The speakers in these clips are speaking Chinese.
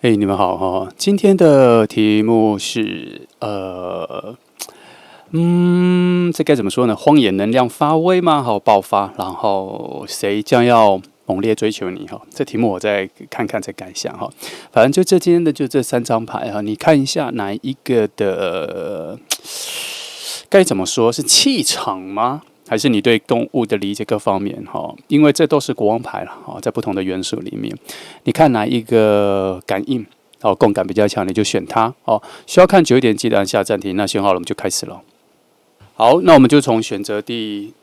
你们好哈。今天的题目是这该怎么说呢？荒野能量发威吗？好，爆发，然后谁将要猛烈追求你？哈，这题目我再看看再改想哈。反正就今天的就这三张牌哈，你看一下哪一个的该怎么说是气场吗？还是你对动物的理解各方面哈？因为这都是国王牌了哈，在不同的元素里面，你看哪一个感应共感比较强，你就选它哦。需要看久一点，记得按下暂停。那选好了，我们就开始了。好，那我们就从选择第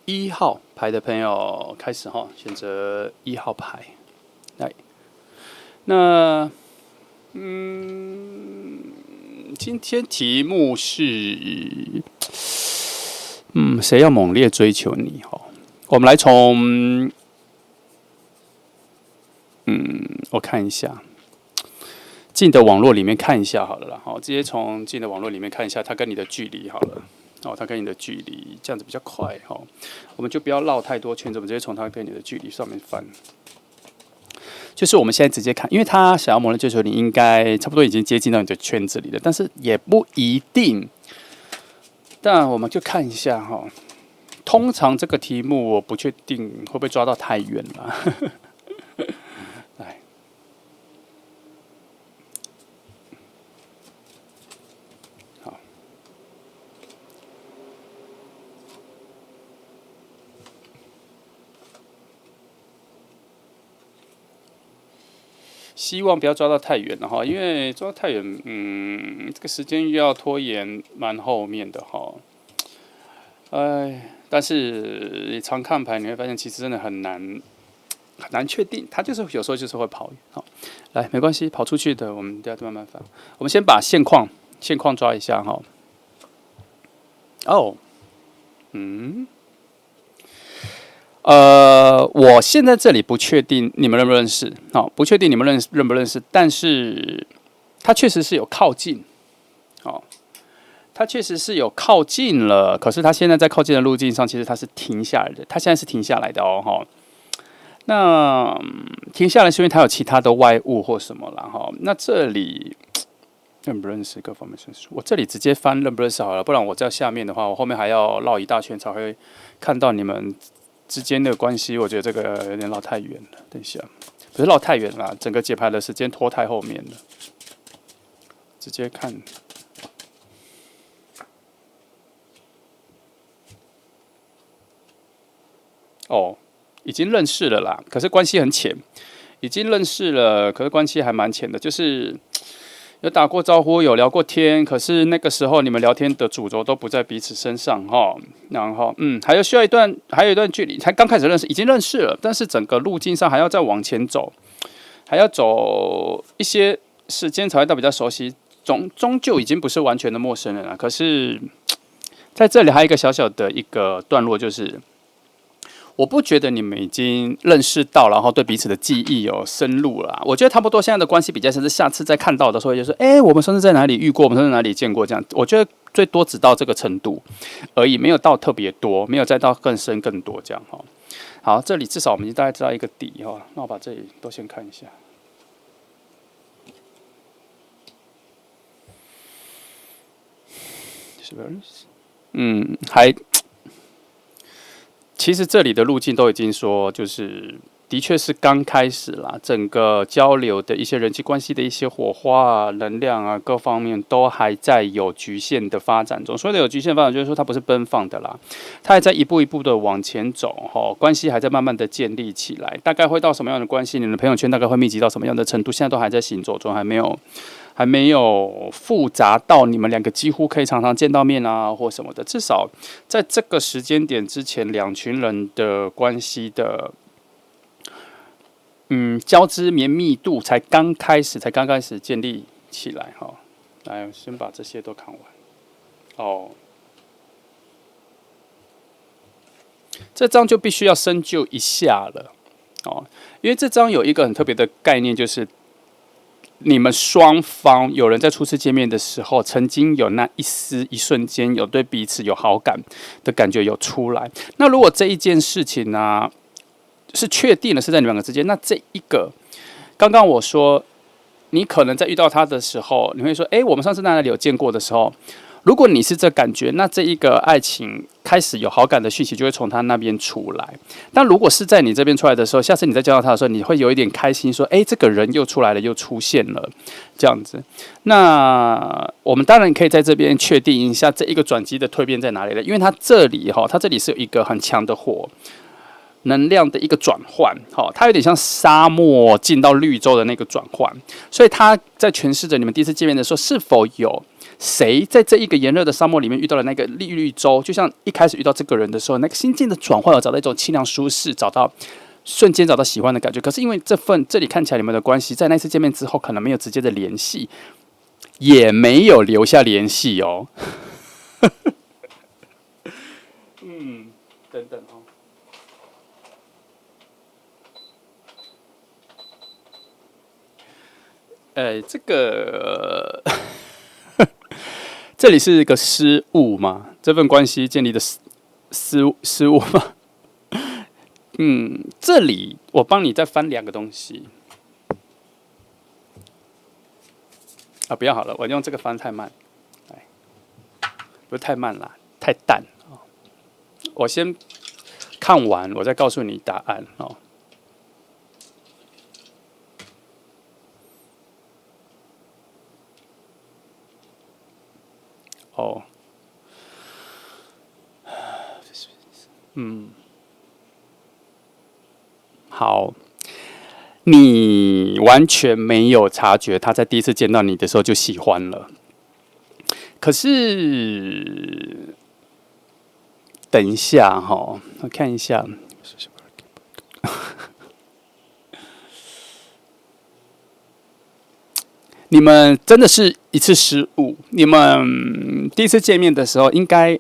1号牌的朋友开始哈，选择1号牌。来，那今天题目是谁要猛烈追求你？哈，我们来从我看一下近的网络里面看一下好了啦。好，直接从近的网络里面看一下它跟你的距离好了。它跟你的距离这样子比较快哈，我们就不要绕太多圈子，我们直接从它跟你的距离上面翻。就是我们现在直接看，因为他想要猛烈追求你，应该差不多已经接近到你的圈子里了，但是也不一定。但我们就看一下哈，通常这个题目我不确定会不会抓到太远了。来，好，希望不要抓到太远了哈，因为抓到太远，这个时间又要拖延蛮后面的哈。但是你常看牌，你会发现其实真的很难确定，它就是有时候就是会跑。好，来没关系，跑出去的我们等下慢慢翻。我们先把现况抓一下哈。我现在这里不确定你们认不认识，不确定你们认不认识，但是它确实是有靠近，它确实是有靠近了，可是它现在在靠近的路径上，其实它是停下来的，它现在是停下来的哦，哈。那停下来是因为它有其他的外物或什么啦，哈。那这里认不认识各方面顺序，我这里直接翻认不认识好了，不然我在下面的话，我后面还要绕一大圈才会看到你们之间的关系。我觉得这个有点绕太远了，等一下，不是绕太远了，整个解牌的时间拖太后面了，直接看。已经认识了啦，可是关系很浅。已经认识了，可是关系还蛮浅的，就是有打过招呼，有聊过天，可是那个时候你们聊天的主轴都不在彼此身上哈。然后还有一段距离，才刚开始认识，已经认识了，但是整个路径上还要再往前走，还要走一些时间才会到比较熟悉，终究已经不是完全的陌生人了。可是在这里还有一个小小的一个段落，就是我不觉得你们已经认识到，然后对彼此的记忆有深入了。我觉得差不多现在的关系比较像是下次再看到的时候，就是我们上次在哪里遇过，我们上次在哪里见过这样。我觉得最多只到这个程度而已，没有到特别多，没有再到更深更多这样哈。好，这里至少我们大概知道一个底哈。那我把这里都先看一下。还。其实这里的路径都已经说，就是的确是刚开始啦，整个交流的一些人际关系的一些火花啊、能量啊，各方面都还在有局限的发展中。所谓的有局限发展，就是说它不是奔放的啦，它还在一步一步的往前走，关系还在慢慢的建立起来。大概会到什么样的关系？你的朋友圈大概会密集到什么样的程度？现在都还在行走中，还没有复杂到你们两个几乎可以常常见到面啊，或什么的。至少在这个时间点之前，两群人的关系的交织绵密度才刚开始建立起来哈。来，先把这些都看完。这张就必须要深究一下了因为这张有一个很特别的概念，就是你们双方有人在初次见面的时候，曾经有那一瞬间有对彼此有好感的感觉有出来。那如果这一件事情呢，是确定的是在你们两个之间，那这一个刚刚我说你可能在遇到他的时候，你会说：“哎，我们上次在哪里有见过的时候。”如果你是这感觉，那这一个爱情开始有好感的讯息就会从他那边出来。但如果是在你这边出来的时候，下次你再见到他的时候，你会有一点开心，说：“哎，这个人又出来了，又出现了。”这样子。那我们当然可以在这边确定一下这一个转机的蜕变在哪里了，因为它这里是有一个很强的火能量的一个转换，它有点像沙漠进到绿洲的那个转换，所以它在诠释着你们第一次见面的时候，是否有谁在这一个炎热的沙漠里面遇到了那个绿洲，就像一开始遇到这个人的时候，那个心境的转换，有找到一种清凉舒适，瞬间找到喜欢的感觉。可是因为这里看起来你们的关系在那次见面之后，可能没有直接的联系，也没有留下联系哦。等等哦。这个这里是一个失误吗？这份关系建立的失误吗？这里我帮你再翻2个东西啊，不要好了，我用这个翻太慢，不是太慢啦，太淡哦。我先看完，我再告诉你答案哦。哦，好，你完全没有察觉他在第一次见到你的时候就喜欢了。可是，等一下哈，我看一下。你们真的是一次失误。你们第一次见面的时候，应该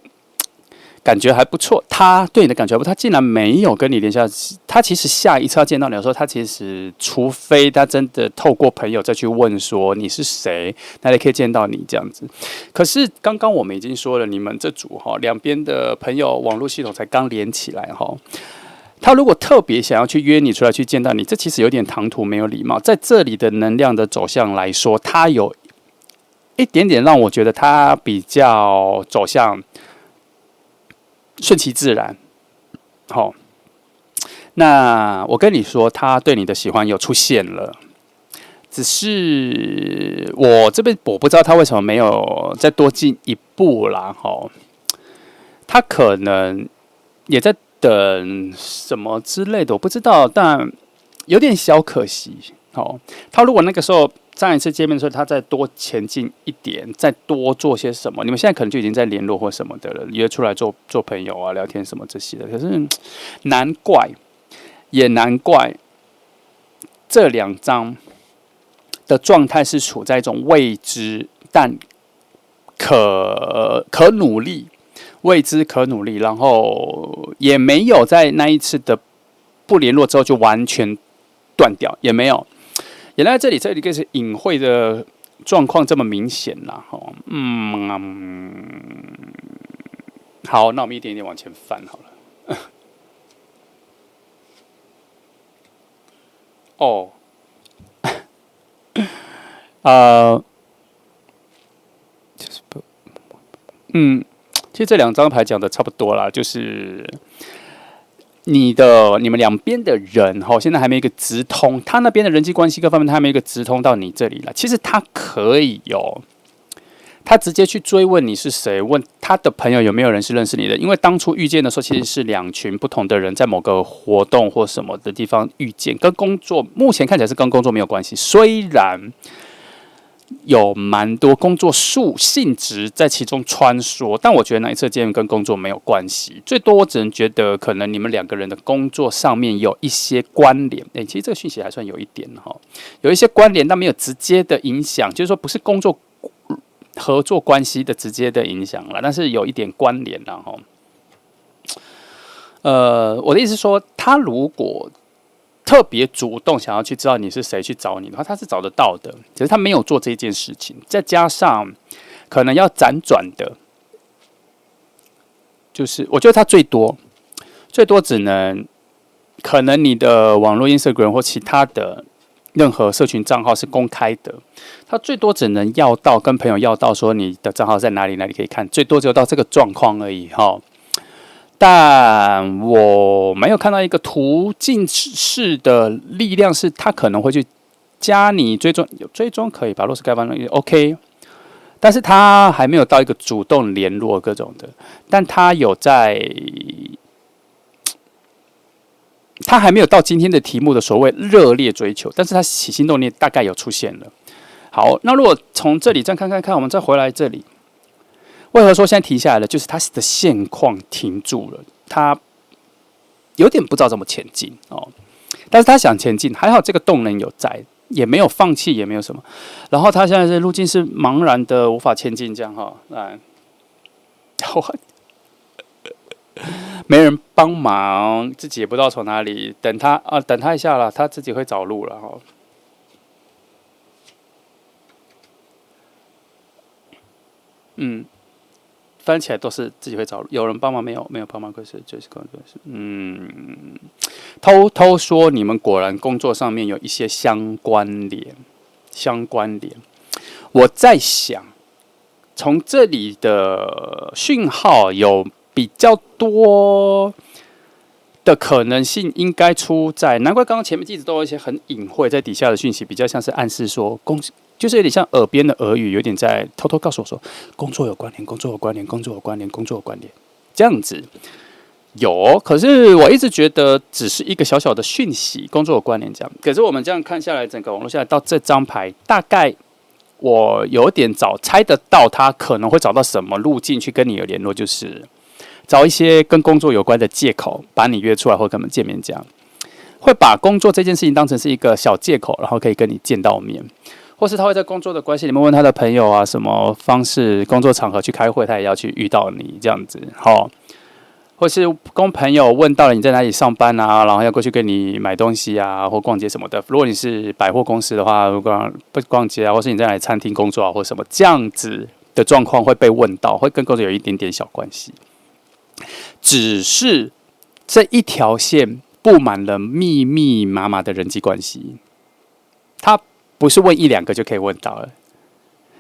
感觉还不错，他对你的感觉还不错，他竟然没有跟你联系。他其实下一次要见到你的时候，他其实除非他真的透过朋友再去问说你是谁，哪里可以见到你这样子。可是刚刚我们已经说了，你们这组两边的朋友网络系统才刚连起来哈。他如果特别想要去约你出来去见到你，这其实有点唐突，没有礼貌。在这里的能量的走向来说，他有一点点让我觉得他比较走向顺其自然。好，那我跟你说，他对你的喜欢有出现了，只是我这边我不知道他为什么没有再多进一步啦。哈，他可能也在等什么之类的，我不知道，但有点小可惜。好，他如果那个时候上一次见面的时候，他再多前进一点，再多做些什么，你们现在可能就已经在联络或什么的了，约出来做朋友啊、聊天什么这些的。可是难怪这2张的状态是处在一种未知但可努力。未知可努力，然后也没有在那一次的不联络之后就完全断掉，也没有。原来这里是隐晦的状况这么明显啦，好，那我们一点一点往前翻好了。就是不，其实这2张牌讲的差不多啦，就是你们两边的人现在还没有一个直通，他那边的人际关系各方面他还没有一个直通到你这里来。其实他可以他直接去追问你是谁，问他的朋友有没有人是认识你的，因为当初遇见的时候其实是2群不同的人在某个活动或什么的地方遇见，跟工作目前看起来是跟工作没有关系，虽然有蛮多工作性质在其中穿梭，但我觉得那一次见面跟工作没有关系，最多我只能觉得可能你们2个人的工作上面有一些关联。其实这个讯息还算有一点有一些关联，但没有直接的影响，就是说不是工作合作关系的直接的影响啦，但是有一点关联啦我的意思是说，他如果特别主动想要去知道你是谁去找你的话，他是找得到的，只是他没有做这件事情。再加上可能要辗转的，就是我觉得他最多只能可能你的网络 Instagram 或其他的任何社群账号是公开的，他最多只能要到跟朋友要到说你的账号在哪里哪里可以看，最多只有到这个状况而已哈。但我没有看到一个途径式的力量，是他可能会去加你追踪，有追踪可以吧？若是该方 OK， 但是他还没有到一个主动联络各种的，但他有在。他还没有到今天的题目的所谓热烈追求，但是他起心动念大概有出现了。好，那如果从这里再看，我们再回来这里，为何说现在停下来了？就是他的现况停住了，他有点不知道怎么前进哦。但是他想前进，还好这个动能有在，也没有放弃，也没有什么。然后他现在是路径是茫然的，无法前进，这样哈。来，没人帮忙，自己也不知道从哪里。等他一下啦，他自己会找路了哈。翻起来都是自己会找路，有人帮忙没有？没有帮忙，可是就是偷偷说你们果然工作上面有一些相关联。我在想，从这里的讯号有比较多的可能性，应该出在，难怪刚刚前面一直都有一些很隐晦在底下的讯息，比较像是暗示说就是有点像耳边的耳语，有点在偷偷告诉我说工作有关联，工作有关联，工作有关联，工作有关联，这样子有。可是我一直觉得只是一个小小的讯息，工作有关联这样。可是我们这样看下来，整个网络下来到这张牌，大概我有点猜得到他可能会找到什么路径去跟你有联络，就是找一些跟工作有关的借口，把你约出来或跟我们见面，这样会把工作这件事情当成是一个小借口，然后可以跟你见到面。或是他会在工作的关系里面问他的朋友啊，什么方式工作场合去开会，他也要去遇到你这样子，好，或是跟朋友问到了你在哪里上班啊，然后要过去跟你买东西啊，或逛街什么的。如果你是百货公司的话，不逛街啊，或是你在哪里餐厅工作啊，或什么这样子的状况会被问到，会跟工作有一点点小关系。只是这一条线布满了密密麻麻的人际关系，他不是问一两个就可以问到了。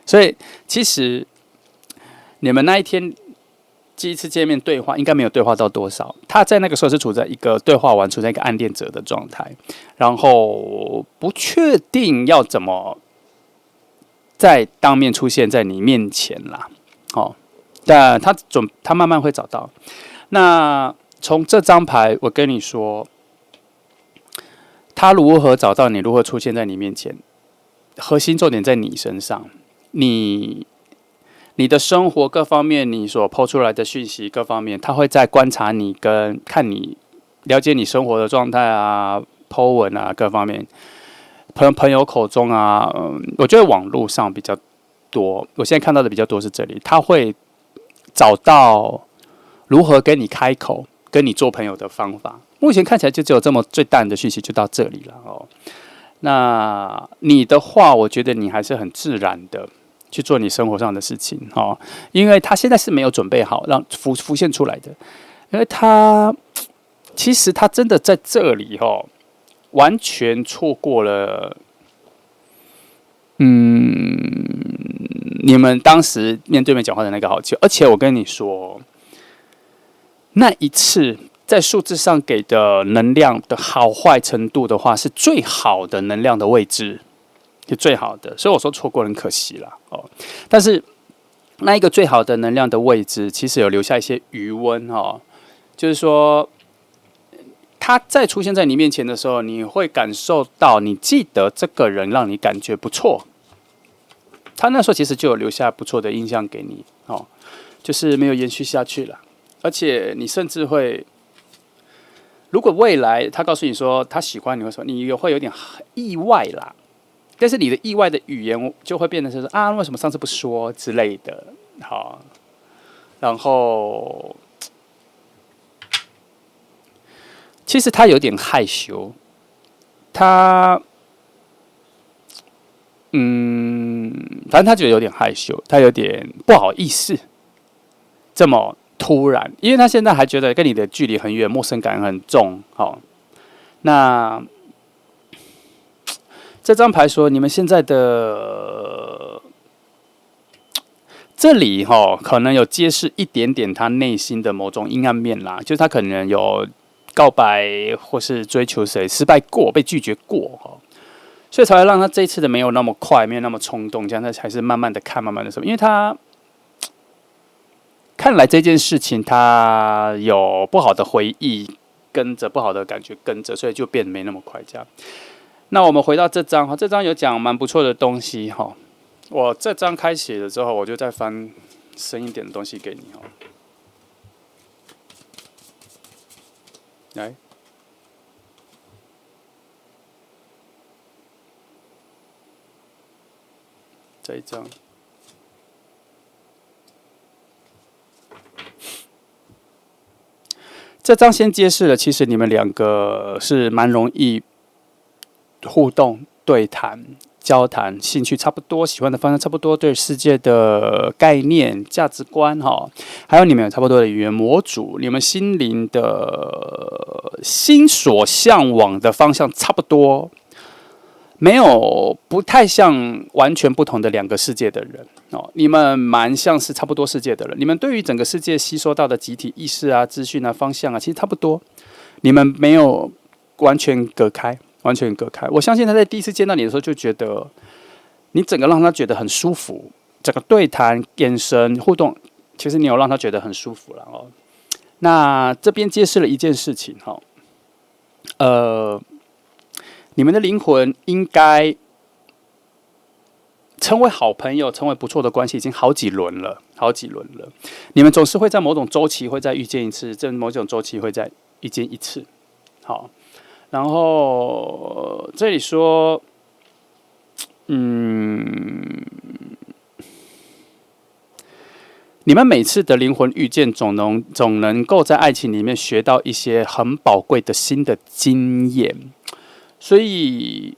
所以其实你们那一天第一次见面对话，应该没有对话到多少。他在那个时候是处在一个对话完，处在一个暗恋者的状态，然后不确定要怎么再当面出现在你面前啦。哦，但他慢慢会找到。那从这张牌，我跟你说，他如何找到你，如何出现在你面前，核心重点在你身上。你的生活各方面，你所抛出来的讯息各方面，他会在观察你跟看你，了解你生活的状态啊、po 文啊各方面。朋友口中啊，我觉得网络上比较多，我现在看到的比较多是这里，他会找到如何跟你开口、跟你做朋友的方法。目前看起来就只有这么最淡的讯息，就到这里了哦。那你的话，我觉得你还是很自然的去做你生活上的事情哦，因为他现在是没有准备好让浮现出来的，因为其实他真的在这里哦，完全错过了，你们当时面对面讲话的那个好机会。而且我跟你说，那一次在数字上给的能量的好坏程度的话，是最好的能量的位置，是最好的。所以我说错过很可惜啦哦。但是那一个最好的能量的位置，其实有留下一些余温哦，就是说，他再出现在你面前的时候，你会感受到，你记得这个人让你感觉不错。他那时候其实就有留下不错的印象给你哦，就是没有延续下去了。而且你甚至会，如果未来他告诉你说他喜欢你，你会有点意外啦。但是你的意外的语言就会变成是说啊，为什么上次不说之类的，好，然后其实他有点害羞，他反正他觉得有点害羞，他有点不好意思，这么突然，因为他现在还觉得跟你的距离很远，陌生感很重，好，那这张牌说，你们现在的这里可能有揭示一点点他内心的某种阴暗面啦，就是他可能有告白或是追求谁失败过，被拒绝过所以才会让他这一次的没有那么快，没有那么冲动，这样他还是慢慢的看，慢慢的说，因为他看来这件事情他有不好的回忆跟着，不好的感觉跟着，所以就变得没那么快这样。那我们回到这张，这张有讲蛮不错的东西哈。我这张开启了之后，我就再翻深一点的东西给你哈。来，这一张。这张先揭示了，其实你们两个是蛮容易互动、对谈、交谈，兴趣差不多，喜欢的方向差不多，对世界的概念、价值观还有你们有差不多的语言模组，你们心灵的心所向往的方向差不多。没有不太像完全不同的两个世界的人你们蛮像是差不多世界的人。你们对于整个世界吸收到的集体意识啊、资讯啊、方向啊，其实差不多。你们没有完全隔开，完全隔开。我相信他在第一次见到你的时候就觉得，你整个让他觉得很舒服，整个对谈、眼神互动，其实你有让他觉得很舒服了那这边揭示了一件事情你们的灵魂应该成为好朋友，成为不错的关系，已经好几轮了，好几轮了。你们总是会在某种周期会再遇见一次，在某种周期会再遇见一次。好，然后这里说，你们每次的灵魂遇见总能够在爱情里面学到一些很宝贵的新的经验。所以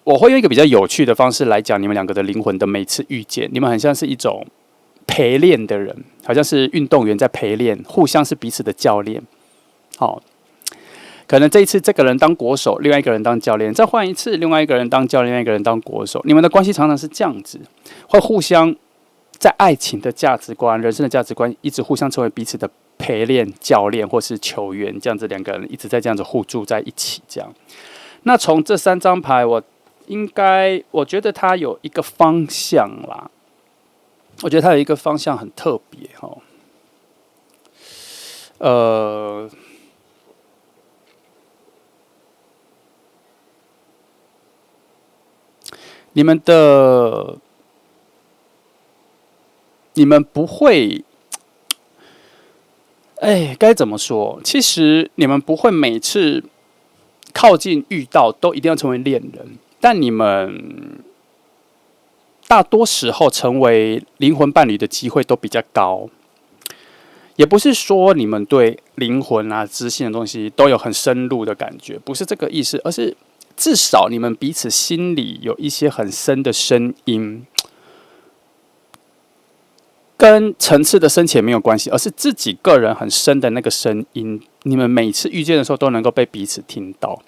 我会用一个比较有趣的方式来讲你们两个的灵魂的每次遇见，你们很像是一种陪练的人，好像是运动员在陪练，互相是彼此的教练。可能这一次这个人当国手，另外一个人当教练，再换一次，另外一个人当教练，另外一个人当国手。你们的关系常常是这样子，会互相在爱情的价值观、人生的价值观，一直互相成为彼此的陪练、教练或是球员，这样子两个人一直在这样子互助在一起，这样。那从这3张牌，我觉得它有一个方向啦。我觉得它有一个方向很特别你们不会，该怎么说？其实你们不会每次靠近遇到都一定要成为恋人，但你们大多时候成为灵魂伴侣的机会都比较高。也不是说你们对灵魂啊、知性的东西都有很深入的感觉，不是这个意思，而是至少你们彼此心里有一些很深的声音，跟层次的深浅没有关系，而是自己个人很深的那个声音，你们每次遇见的时候都能够被彼此听到。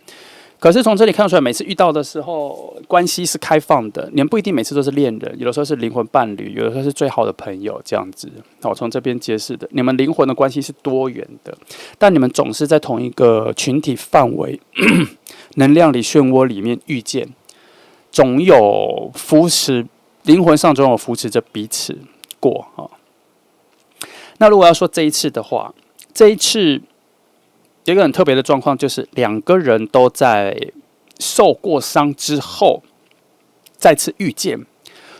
可是从这里看出来，每次遇到的时候，关系是开放的。你们不一定每次都是恋人，有的时候是灵魂伴侣，有的时候是最好的朋友，这样子。我从这边揭示的，你们灵魂的关系是多元的，但你们总是在同一个群体范围、能量里漩涡里面遇见，总有扶持，灵魂上总有扶持着彼此过那如果要说这一次的话，这一次有一个很特别的状况，就是两个人都在受过伤之后再次遇见，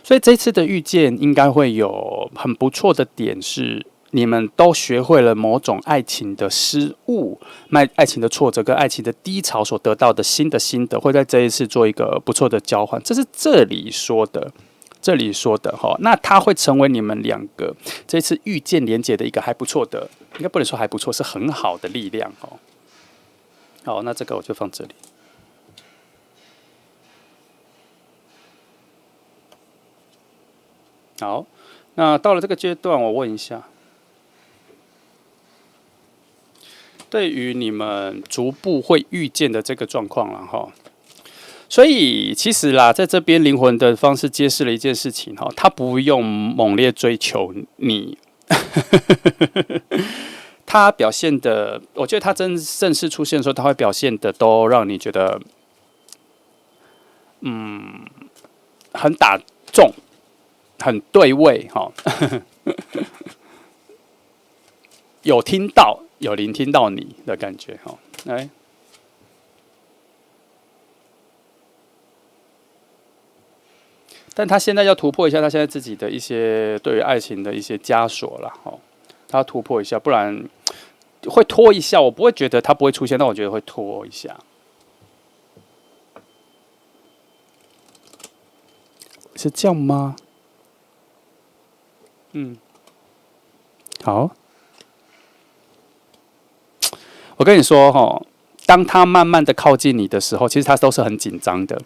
所以这次的遇见应该会有很不错的点是，你们都学会了某种爱情的失误、爱情的挫折跟爱情的低潮所得到的新的心得，会在这一次做一个不错的交换。这是这里说的。那它会成为你们两个这次遇见连结的一个还不错的，应该不能说还不错，是很好的力量好，那这个我就放这里。好，那到了这个阶段，我问一下，对于你们逐步会遇见的这个状况了所以其实啦，在这边灵魂的方式揭示了一件事情哈，他不用猛烈追求你，他表现的，我觉得他正式出现的时候，他会表现的都让你觉得，很打中，很对味哈，有听到，有聆听到你的感觉哈，来。但他现在要突破一下他现在自己的一些对于爱情的一些枷锁了，哦，他要突破一下，不然会拖一下。我不会觉得他不会出现，但我觉得会拖一下。是这样吗？好，我跟你说哈，当他慢慢的靠近你的时候，其实他都是很紧张的。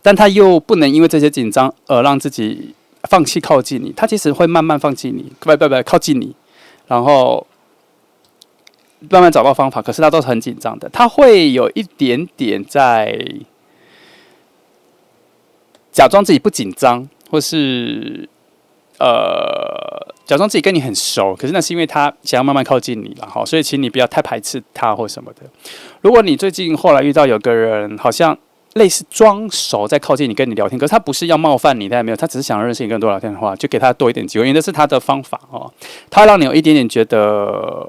但他又不能因为这些紧张而让自己放弃靠近你，他其实会慢慢放弃你，不靠近你，然后慢慢找到方法。可是他都是很紧张的，他会有一点点在假装自己不紧张，或是假装自己跟你很熟，可是那是因为他想要慢慢靠近你了哈，所以请你不要太排斥他或什么的。如果你最近后来遇到有个人，好像类似装熟在靠近你跟你聊天，可是他不是要冒犯你，他也没有，他只是想认识你更多聊天的话，就给他多一点机会，因为这是他的方法哦。他让你有一点点觉得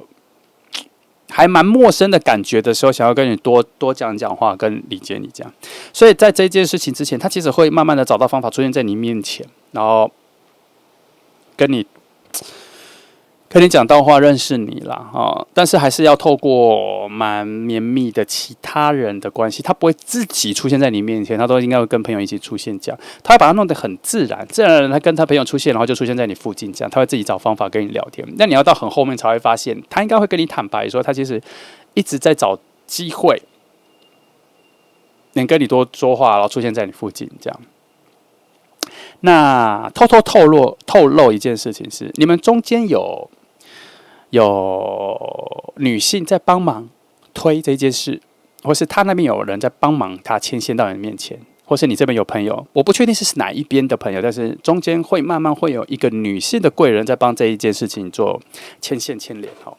还蛮陌生的感觉的时候，想要跟你多讲话，跟理解你这样。所以在这件事情之前，他其实会慢慢的找到方法出现在你面前，然后跟你讲到话，认识你啦，哦，但是还是要透过蛮绵密的其他人的关系，他不会自己出现在你面前，他都应该会跟朋友一起出现这样，他会把它弄得很自然，自然而然他跟他朋友出现，然后就出现在你附近这样，他会自己找方法跟你聊天。那你要到很后面才会发现，他应该会跟你坦白说，他其实一直在找机会，能跟你多说话，然后出现在你附近这样。那偷露一件事情是，你们中间有女性在帮忙推这件事，或是他那边有人在帮忙他牵线到你面前，或是你这边有朋友，我不确定是哪一边的朋友，但是中间会慢慢会有一个女性的贵人在帮这一件事情做牵线牵连，好，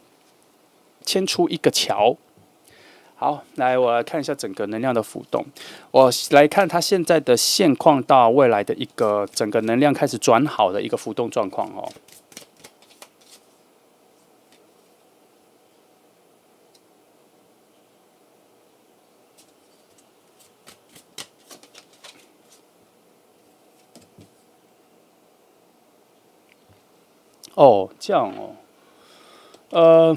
牵出一个桥。好，来我来看一下整个能量的浮动。我来看它现在的现况到未来的一个整个能量开始转好的一个浮动状况哦。哦，这样哦，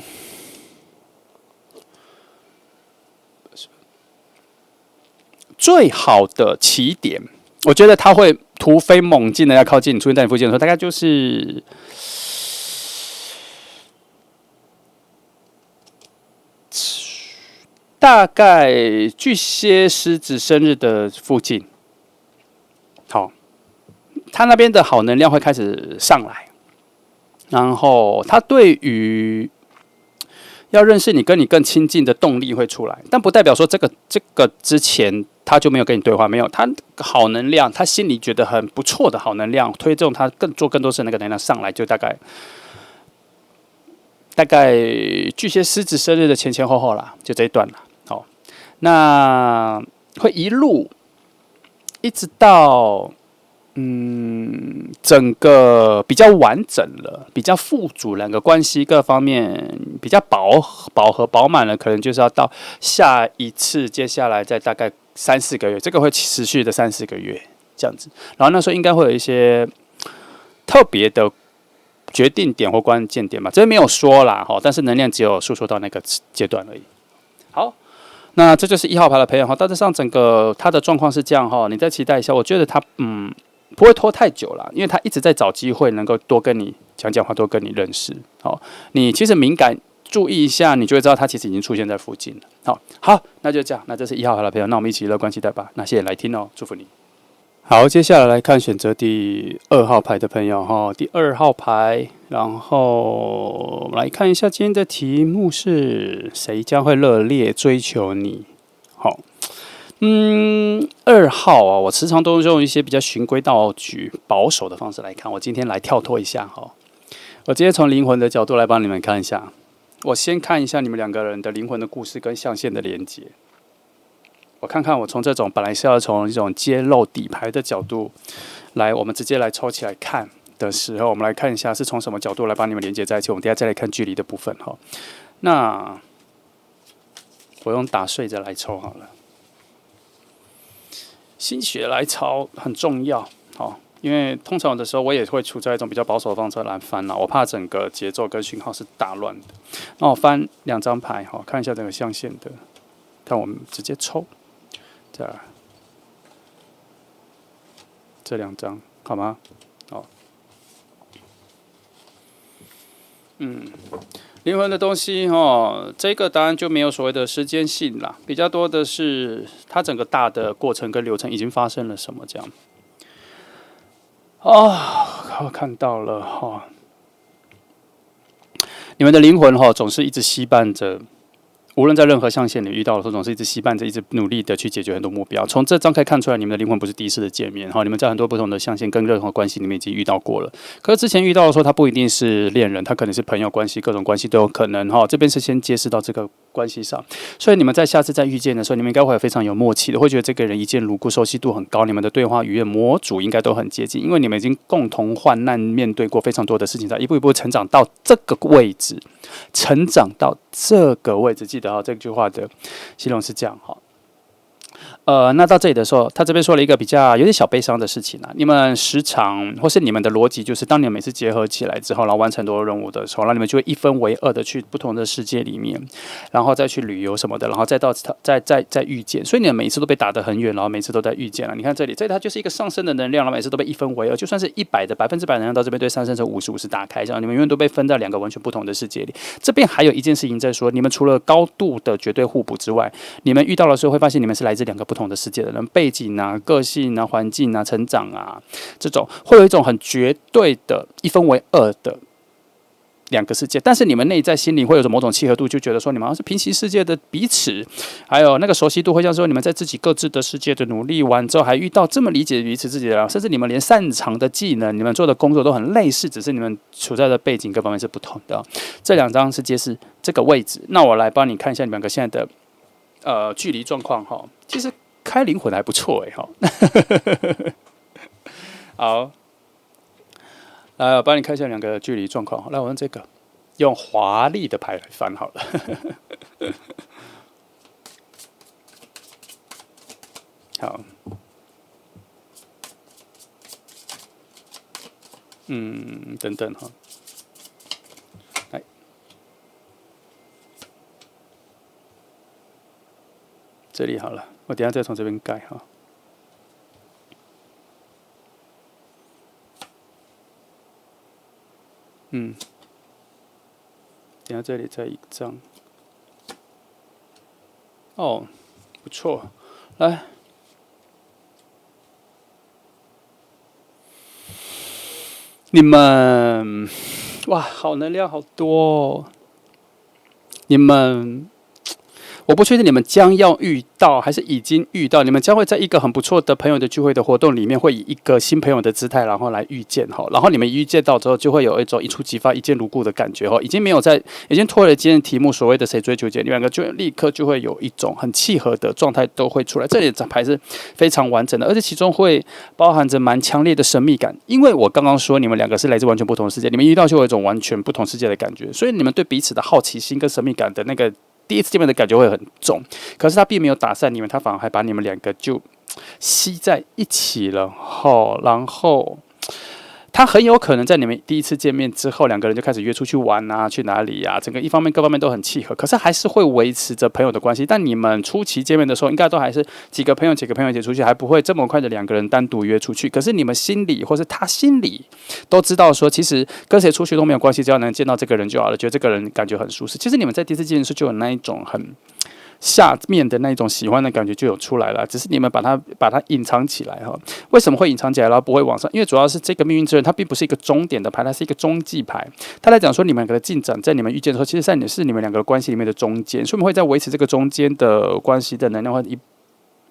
最好的起点，我觉得他会突飞猛进的要靠近你，出现在你附近的时候，大概就是大概巨蟹狮子生日的附近。好，他那边的好能量会开始上来，然后他对于要认识你、跟你更亲近的动力会出来，但不代表说这个之前他就没有跟你对话，没有，他好能量，他心里觉得很不错的好能量，推动他做更多事，那个能量上来，就大概巨蟹狮子生日的前后啦，就这一段啦。好，那会一路一直到整个比较完整了，比较富足，两个关系各方面比较饱和饱满了，可能就是要到下一次，接下来再大概3-4个月，这个会持续的3-4个月这样子。然后那时候应该会有一些特别的决定点或关键点吧，这边没有说啦，但是能量只有诉说到那个阶段而已。好，那这就是1号牌的培养哈，大致上整个他的状况是这样哈，你再期待一下，我觉得他不会拖太久了，因为他一直在找机会能够多跟你讲话，多跟你认识。好，你其实敏感注意一下，你就会知道他其实已经出现在附近了。好，那就这样，那这是1号牌的朋友，那我们一起乐观期待吧。那谢谢来听哦，祝福你。好，接下来看选择第2号牌的朋友哈，第2号牌，然后我们来看一下今天的题目是谁将会热烈追求你？好。2号啊，我时常都用一些比较循规蹈矩、保守的方式来看。我今天来跳脱一下哈，我今天从灵魂的角度来帮你们看一下。我先看一下你们两个人的灵魂的故事跟象限的连接。我看看我从这种本来是要从一种揭露底牌的角度来，我们直接来抽起来看的时候，我们来看一下是从什么角度来帮你们连接在一起。我们等一下再来看距离的部分哈。那我用打碎着来抽好了。心血来潮很重要，因为通常的时候我也会处在一种比较保守的方式来翻我怕整个节奏跟讯号是打乱的。那我翻2张牌，看一下整个象限的，看我们直接抽，再来这2张好吗？好，灵魂的东西这个答案就没有所谓的时间性啦，比较多的是它整个大的过程跟流程已经发生了什么这样。我看到了你们的灵魂总是一直羁绊着。无论在任何象限你遇到的时候，总是一直羁绊着，一直努力的去解决很多目标。从这张可以看出来，你们的灵魂不是第一次的见面，你们在很多不同的象限跟任何关系里面已经遇到过了。可是之前遇到的时候，他不一定是恋人，他可能是朋友关系，各种关系都有可能这边是先揭示到这个关系上，所以你们在下次再遇见的时候，你们应该会非常有默契的，会觉得这个人一见如故，熟悉度很高，你们的对话语言模组应该都很接近，因为你们已经共同患难，面对过非常多的事情，在一步一步成长到这个位置，记得这句话的形容是这样那到这里的时候，他这边说了一个比较有点小悲伤的事情你们时常或是你们的逻辑就是，当你们每次结合起来之后，然后完成很多任务的时候，然后你们就会1分为2的去不同的世界里面，然后再去旅游什么的，然后再到再遇见，所以你们每一次都被打得很远，然后每次都在遇见了。你看这里它就是一个上升的能量，然后每次都被1分为2，就算是100%的100%能量到这边对上升成50打开，这样你们永远都被分在2个完全不同的世界里。这边还有一件事情在说，你们除了高度的绝对互补之外，你们遇到的时候会发现你们是来自2个不同的世界的人，背景个性环境成长这种会有一种很绝对的1分为2的2个世界，但是你们内在心灵会有某种契合度，就觉得说你们好像是平行世界的彼此，还有那个熟悉度会像说你们在自己各自的世界的努力完之后，还遇到这么理解彼此自己的人，甚至你们连擅长的技能、你们做的工作都很类似，只是你们处在的背景各方面是不同的。这2张是揭示这个位置。那我来帮你看一下你们2个现在的距离状况其实开灵魂还不错好，来我帮你看一下2个距离状况。来，我用这个用华丽的牌来翻好了好，等等来，这里好了，我等一下再从这边盖等一下这里再1张，不错，来，你们哇，好能量好多你们。我不确定你们将要遇到还是已经遇到，你们将会在一个很不错的朋友的聚会的活动里面，会以一个新朋友的姿态，然后来遇见然后你们遇见到之后，就会有一种一触即发、一见如故的感觉已经没有已经脱了今天的题目所谓的谁追求谁，你们2个就立刻就会有一种很契合的状态都会出来。这里的牌是非常完整的，而且其中会包含着蛮强烈的神秘感，因为我刚刚说你们2个是来自完全不同的世界，你们遇到就有一种完全不同世界的感觉，所以你们对彼此的好奇心跟神秘感的那个第一次见面的感觉会很重，可是他并没有打散你们，他反而还把你们2个就吸在一起了然后他很有可能在你们第一次见面之后，2个人就开始约出去玩去哪里整个一方面各方面都很契合，可是还是会维持着朋友的关系。但你们初期见面的时候，应该都还是几个朋友一起出去，还不会这么快的2个人单独约出去。可是你们心里或是他心里都知道说，其实跟谁出去都没有关系，只要能见到这个人就好了，觉得这个人感觉很舒适。其实你们在第一次见面的时候就有那一种很下面的那种喜欢的感觉就有出来了，只是你们把它隐藏起来为什么会隐藏起来，然后不会往上？因为主要是这个命运之人，它并不是一个终点的牌，它是一个中继牌。它来讲说，你们2个的进展，在你们遇见的时候，其实是你们2个的关系里面的中间，所以我们会在维持这个中间的关系的能量，会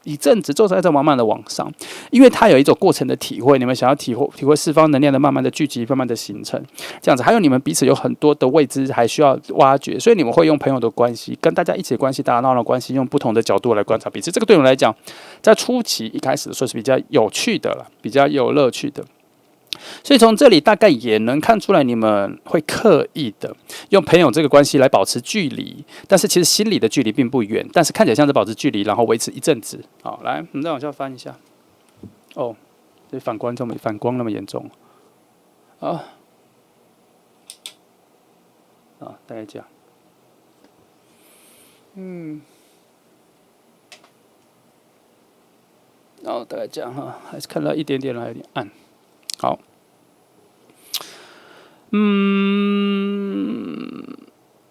一阵子之后再慢慢的往上，因为它有一种过程的体会，你们想要体会四方能量的慢慢的聚集，慢慢的形成，这样子。还有你们彼此有很多的未知还需要挖掘，所以你们会用朋友的关系，跟大家一起的关系，大家闹的关系，用不同的角度来观察彼此。这个对我们来讲，在初期一开始的时候是比较有趣的了，比较有乐趣的。所以从这里大概也能看出来，你们会刻意的用朋友这个关系来保持距离，但是其实心里的距离并不远，但是看起来像是保持距离，然后维持一阵子。好，来，我们再往下翻一下。哦，这反光那么严重啊！大概这样。然后大概这样哈，还是看到一点点了，有点暗。好。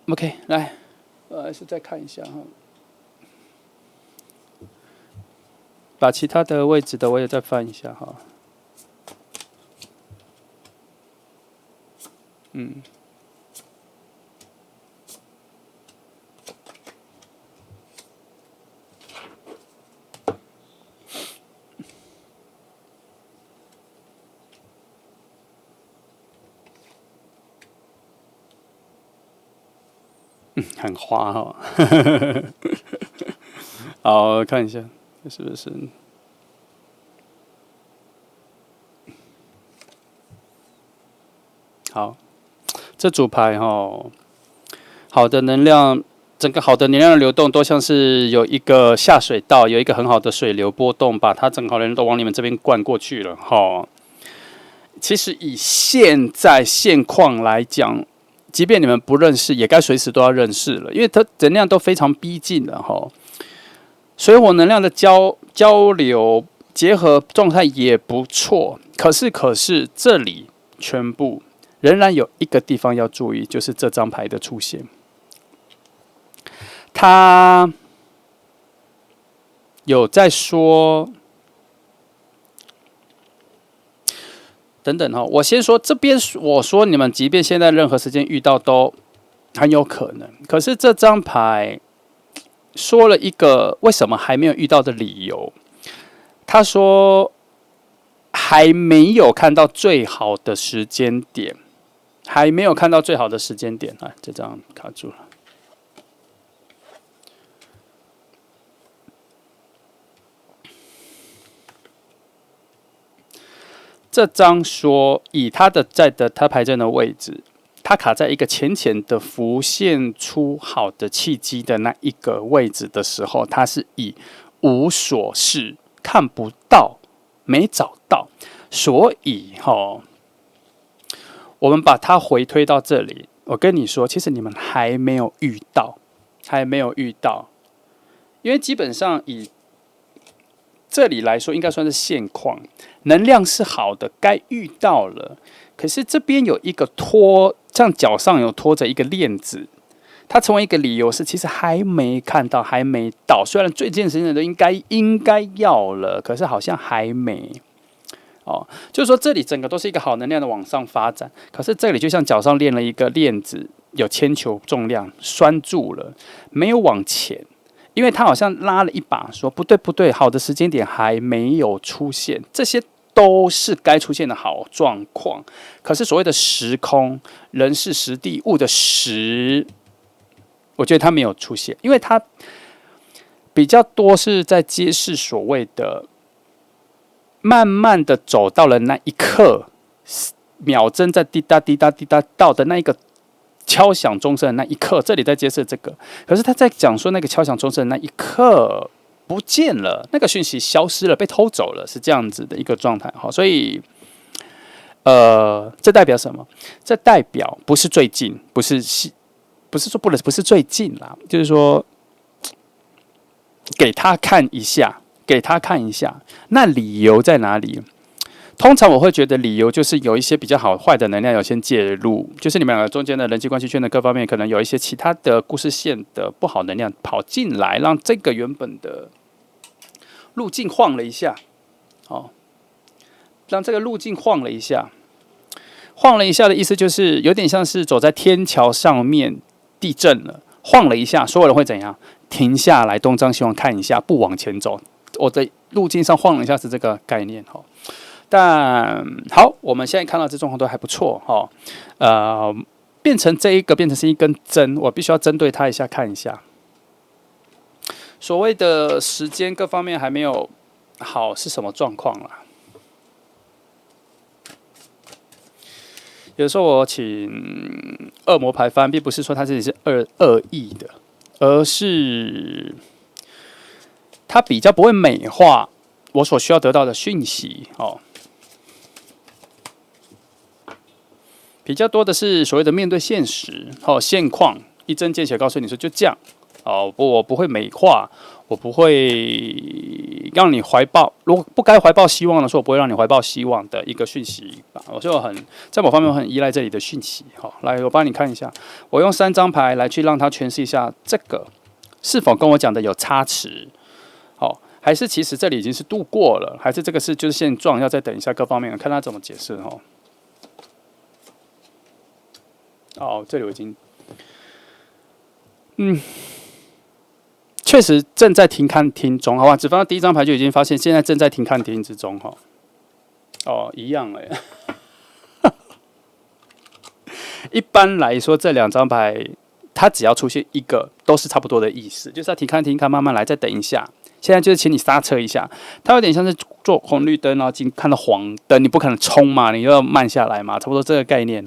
OK， 来，还是再看一下哈，把其他的位置的我也再翻一下哈。很花哈，好，看一下是不是？好，这组牌哈，好的能量，整个好的能量的流动都像是有一个下水道，有一个很好的水流波动，把它整个人都往你们这边灌过去了哈。其实以现在现况来讲，即便你们不认识，也该随时都要认识了，因为它能量都非常逼近了哈。水火能量的交流结合状态也不错，可是这里全部仍然有一个地方要注意，就是这张牌的出现，它有在说。等等哈，我先说这边，我说你们即便现在任何时间遇到都很有可能。可是这张牌说了一个为什么还没有遇到的理由，他说还没有看到最好的时间点，还没有看到最好的时间点啊，这张卡住了。这张说，以他牌阵的位置，他卡在一个浅浅的浮现出好的契机的那一个位置的时候，他是以无所事、看不到、没找到，所以我们把它回推到这里。我跟你说，其实你们还没有遇到，因为基本上以这里来说，应该算是现况，能量是好的，该遇到了。可是这边有一个拖，像脚上有拖着一个链子，它成为一个理由是，其实还没看到，还没到。虽然最近时间都应该要了，可是好像还没。就是说这里整个都是一个好能量的往上发展，可是这里就像脚上链了一个链子，有铅球重量拴住了，没有往前。因为他好像拉了一把，说不对，好的时间点还没有出现，这些都是该出现的好状况。可是所谓的时空、人事、时地、物的时，我觉得它没有出现，因为它比较多是在揭示所谓的慢慢的走到了那一刻，秒针在滴答滴答滴答到的那一个。敲响钟声的那一刻，这里在揭示这个。可是他在讲说，那个敲响钟声的那一刻不见了，那个讯息消失了，被偷走了，是这样子的一个状态。好，所以，这代表什么？这代表不是最近，不是说不是最近啦，就是说，给他看一下，那理由在哪里？通常我会觉得理由就是有一些比较好坏的能量有先介入，就是你们两个中间的人际关系圈的各方面可能有一些其他的故事线的不好能量跑进来，让这个原本的路径晃了一下，让这个路径晃了一下。晃了一下的意思就是有点像是走在天桥上面地震了，晃了一下，所有人会怎样？停下来，东张西望看一下，不往前走。我的路径上晃了一下是这个概念哈。但好，我们现在看到这状况都还不错哈。变成这一个变成是一根针，我必须要针对它一下看一下。所谓的时间各方面还没有好是什么状况啦？有时候我请恶魔牌翻，并不是说他自己是恶意的，而是他比较不会美化我所需要得到的讯息哦。比较多的是所谓的面对现实现况，一针见血告诉你说就这样我不会美化，我不会让你怀抱，如果不该怀抱希望的时候，我不会让你怀抱希望的一个讯息吧。我就在某方面我很依赖这里的讯息来，我帮你看一下，我用3张牌来去让他诠释一下这个是否跟我讲的有差池还是其实这里已经是度过了，还是这个是就是现状，要再等一下各方面看他怎么解释这里我已经确实正在停看听中，好吧？只翻到第一张牌就已经发现，现在正在停看听之中一样一般来说，这2张牌它只要出现一个，都是差不多的意思，就是要停看听看，慢慢来，再等一下。现在就是请你刹车一下，它有点像是做红绿灯，然后看到黄灯，你不可能冲嘛，你就要慢下来嘛，差不多这个概念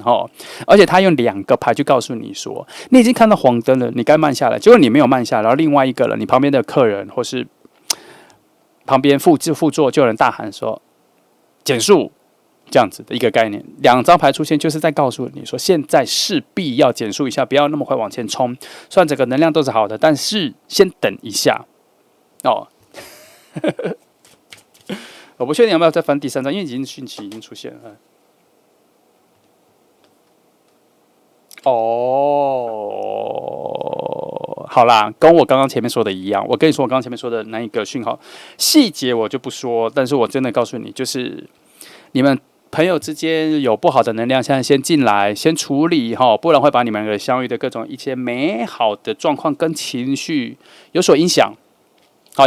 而且他用2个牌去告诉你说，你已经看到黄灯了，你该慢下来。结果你没有慢下来，然后另外一个人，你旁边的客人或是旁边副座就有人大喊说减速，这样子的一个概念。2张牌出现就是在告诉你说，现在势必要减速一下，不要那么快往前冲。虽然整个能量都是好的，但是先等一下。我不确定要不要再翻第3张，因为讯息已经出现了。好啦，跟我刚刚前面说的一样。我跟你说，我刚刚前面说的那一个讯号细节我就不说，但是我真的告诉你，就是你们朋友之间有不好的能量，现在先进来，先处理不然会把你们2个相遇的各种一些美好的状况跟情绪有所影响。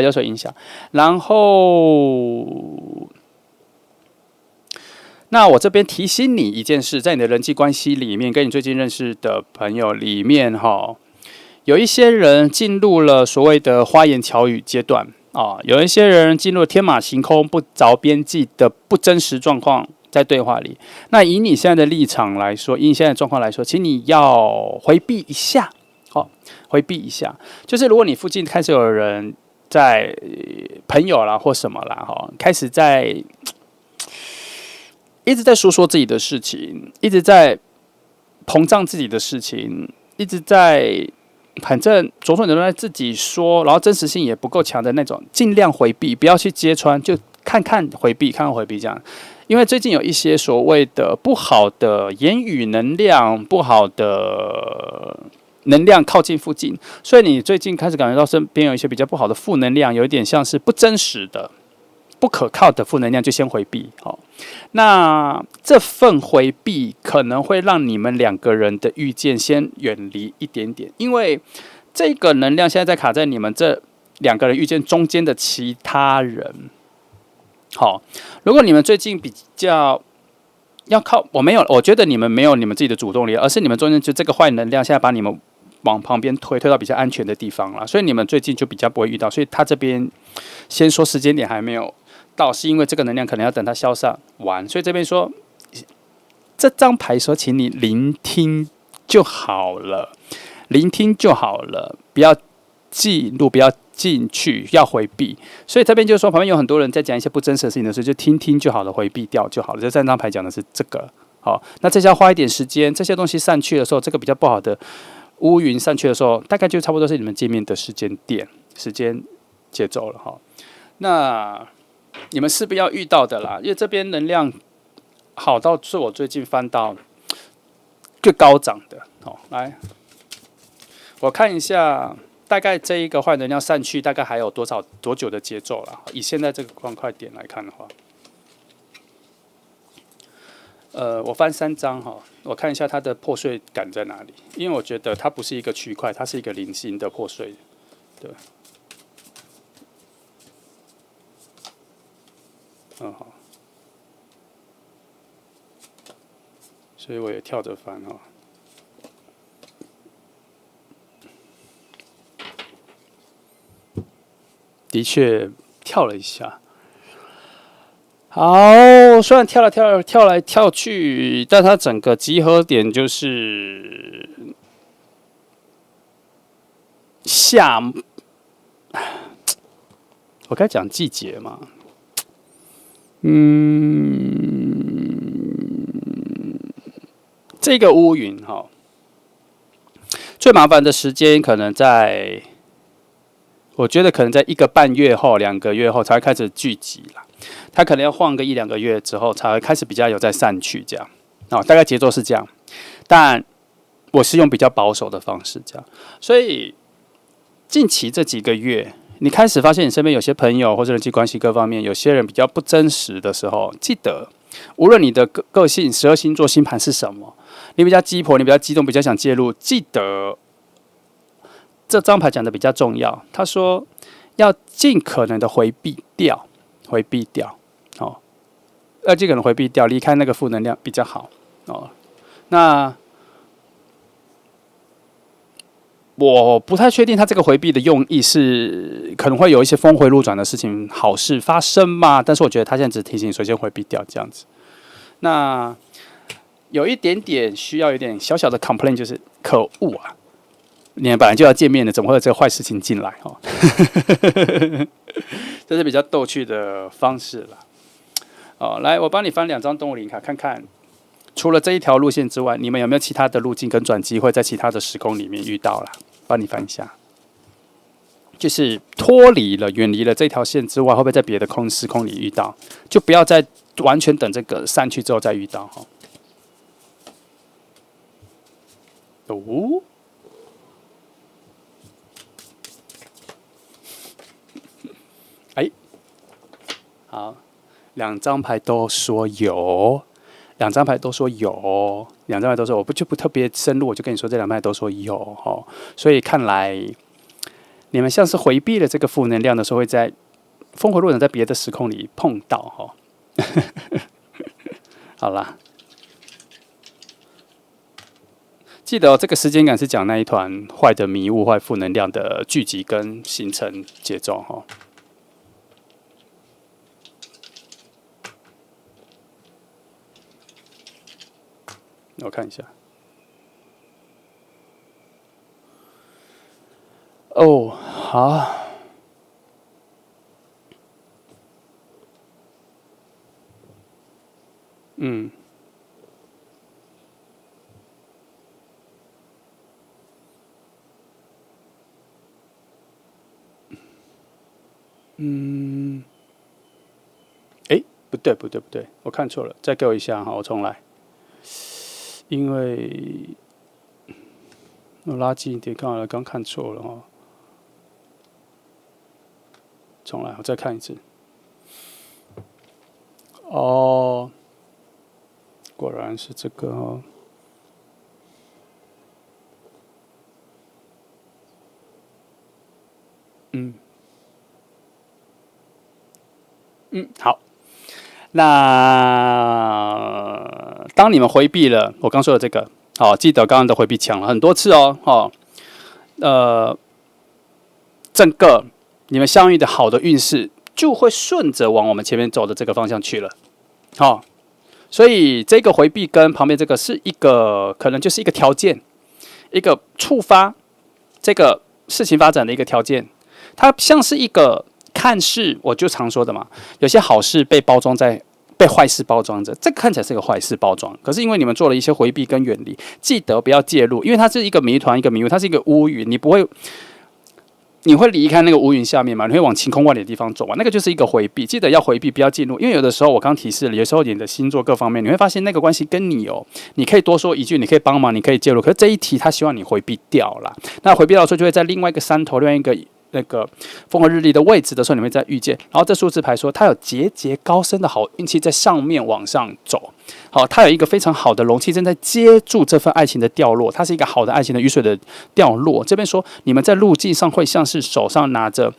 有所影响。然后，那我这边提醒你一件事，在你的人际关系里面，跟你最近认识的朋友里面，有一些人进入了所谓的花言巧语阶段有一些人进入了天马行空、不着边际的不真实状况，在对话里。那以你现在的立场来说，以你现在的状况来说，请你要回避一下，回避一下。就是如果你附近开始有人在朋友啦或什么啦开始一直在说自己的事情，一直在膨胀自己的事情，一直在反正种种都在自己说，然后真实性也不够强的那种，尽量回避，不要去揭穿，就看看回避这样。因为最近有一些所谓的不好的言语能量，不好的能量靠近附近，所以你最近开始感觉到身边有一些比较不好的负能量，有一点像是不真实的、不可靠的负能量，就先回避。那这份回避可能会让你们2个人的遇见先远离一点点，因为这个能量现在在卡在你们这2个人遇见中间的其他人。如果你们最近比较要靠，我觉得你们没有你们自己的主动力，而是你们中间就这个坏能量现在把你们往旁边推到比较安全的地方了，所以你们最近就比较不会遇到。所以他这边先说时间点还没有到，是因为这个能量可能要等它消散完，所以这边说这张牌说，请你聆听就好了，聆听就好了，不要记录，不要进去，要回避。所以这边就是说，旁边有很多人在讲一些不真实的事情的时候，就听听就好了，回避掉就好了。这3张牌讲的是这个。那这些要花一点时间，这些东西散去的时候，这个比较不好的乌云散去的时候，大概就差不多是你们见面的时间点、时间节奏了那你们势必要遇到的啦，因为这边能量好到是我最近翻到最高涨的。来，我看一下，大概这一个坏能量散去，大概还有多久的节奏啦？以现在这个方块点来看的话。我翻3张我看一下它的破碎感在哪里，因为我觉得它不是一个区块，它是一个零星的破碎。对，所以我也跳着翻哈。的确跳了一下。好，虽然跳来跳去，但它整个集合点就是夏，我该讲季节嘛？这个乌云哈，最麻烦的时间可能在，我觉得可能在1个半月后、2个月后才会开始聚集啦。它可能要晃个1、2个月之后，才会开始比较有在散去这样。大概节奏是这样，但我是用比较保守的方式这样。所以近期这几个月，你开始发现你身边有些朋友或者人际关系各方面，有些人比较不真实的时候，记得无论你的个性12星座星盘是什么，你比较鸡婆，你比较激动，比较想介入，记得这张牌讲的比较重要。他说要尽可能的回避掉，要尽可能回避掉，离开那个负能量比较好哦。那我不太确定他这个回避的用意是可能会有一些峰回路转的事情、好事发生嘛？但是我觉得他现在只提醒你，首先回避掉这样子。那有一点点需要有点小小的 complain， 就是可恶啊！你们本来就要见面的，怎么会有这个坏事情进来哦？这是比较逗趣的方式啦。哦，来，我帮你翻2张动物灵卡，看看除了这一条路线之外，你们有没有其他的路径跟转机会在其他的时空里面遇到啦？帮你翻一下，就是脱离了、远离了这条线之外，会不会在别的时空里遇到？就不要再完全等这个散去之后再遇到哈。哦。好，2张牌都说有，2张牌都说有，2张牌都说，我就不特别深入，我就跟你说这2牌都说有哈。所以看来你们像是回避了这个负能量的时候，会在峰回路转在别的时空里碰到哈。好啦，记得这个时间感是讲那一团坏的迷雾、坏负能量的聚集跟形成节奏哈。我看一下。哦，好。不对，我看错了，再给我一下哈，我重来。因为我拉近一点，刚看错了哈。重来，我再看一次。哦，果然是这个哦。好。那当你们回避了我刚说的这个，记得刚刚的回避讲了很多次哦，整个你们相遇的好的运势就会顺着往我们前面走的这个方向去了，所以这个回避跟旁边这个是一个可能就是一个条件，一个触发这个事情发展的一个条件，它像是一个。看似我就常说的嘛，有些好事被包装在被坏事包装着，这个看起来是个坏事包装，可是因为你们做了一些回避跟远离，记得不要介入，因为它是一个谜团，一个迷雾，它是一个乌云，你会离开那个乌云下面嘛？你会往晴空万里的地方走嘛？那个就是一个回避，记得要回避，不要进入，因为有的时候我刚提示了，有时候你的星座各方面，你会发现那个关系跟你你可以多说一句，你可以帮忙，你可以介入，可是这一题他希望你回避掉啦，那回避到的时候就会在另外一个山头，另外一个。那个风和日丽的位置的时候，你会再遇见。然后这数字牌说，它有节节高升的好运气在上面往上走。好，它有一个非常好的容器正在接住这份爱情的掉落，它是一个好的爱情的雨水的掉落。这边说，你们在路径上会像是手上拿着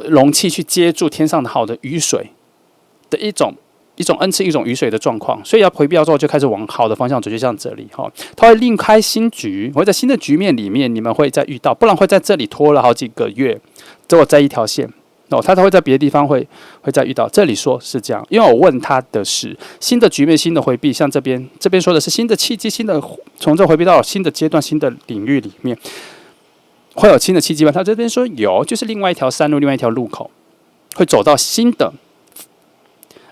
容器去接住天上的好的雨水的一种一种恩赐，一种雨水的状况，所以要回避掉之后，就开始往好的方向走，就像这里哈，它会另开新局，会在新的局面里面，你们会再遇到，不然会在这里拖了好几个月，只有在一条线哦，他会在别的地方会再遇到。这里说是这样，因为我问他的是新的局面、新的回避，像这边说的是新的契机、新的从这回避到新的阶段、新的领域里面。会有新的契机吗？他这边说有，就是另外一条山路，另外一条路口，会走到新的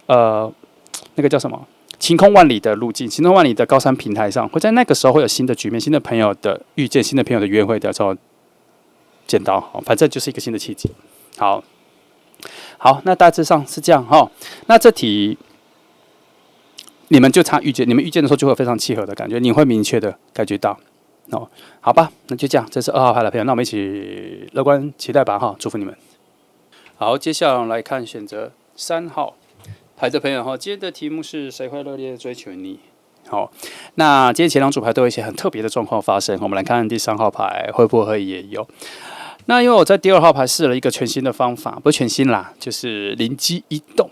那个叫什么晴空万里的路径，晴空万里的高山平台上，会在那个时候会有新的局面、新的朋友的遇见、新的朋友的约会的时候见到，反正就是一个新的契机。好，那大致上是这样哈。那这题你们就差遇见，你们遇见的时候就会有非常契合的感觉，你会明确的感觉到。好吧，那就这样。这是2号牌的朋友，那我们一起乐观期待吧哈，祝福你们。好，接下来来看选择3号牌的朋友哈，今天的题目是谁会热烈追求你？好，那今天前2组牌都有一些很特别的状况发生，我们来看第3号牌会不会也有？那因为我在第2号牌试了一个全新的方法，不是全新啦，就是灵机一动，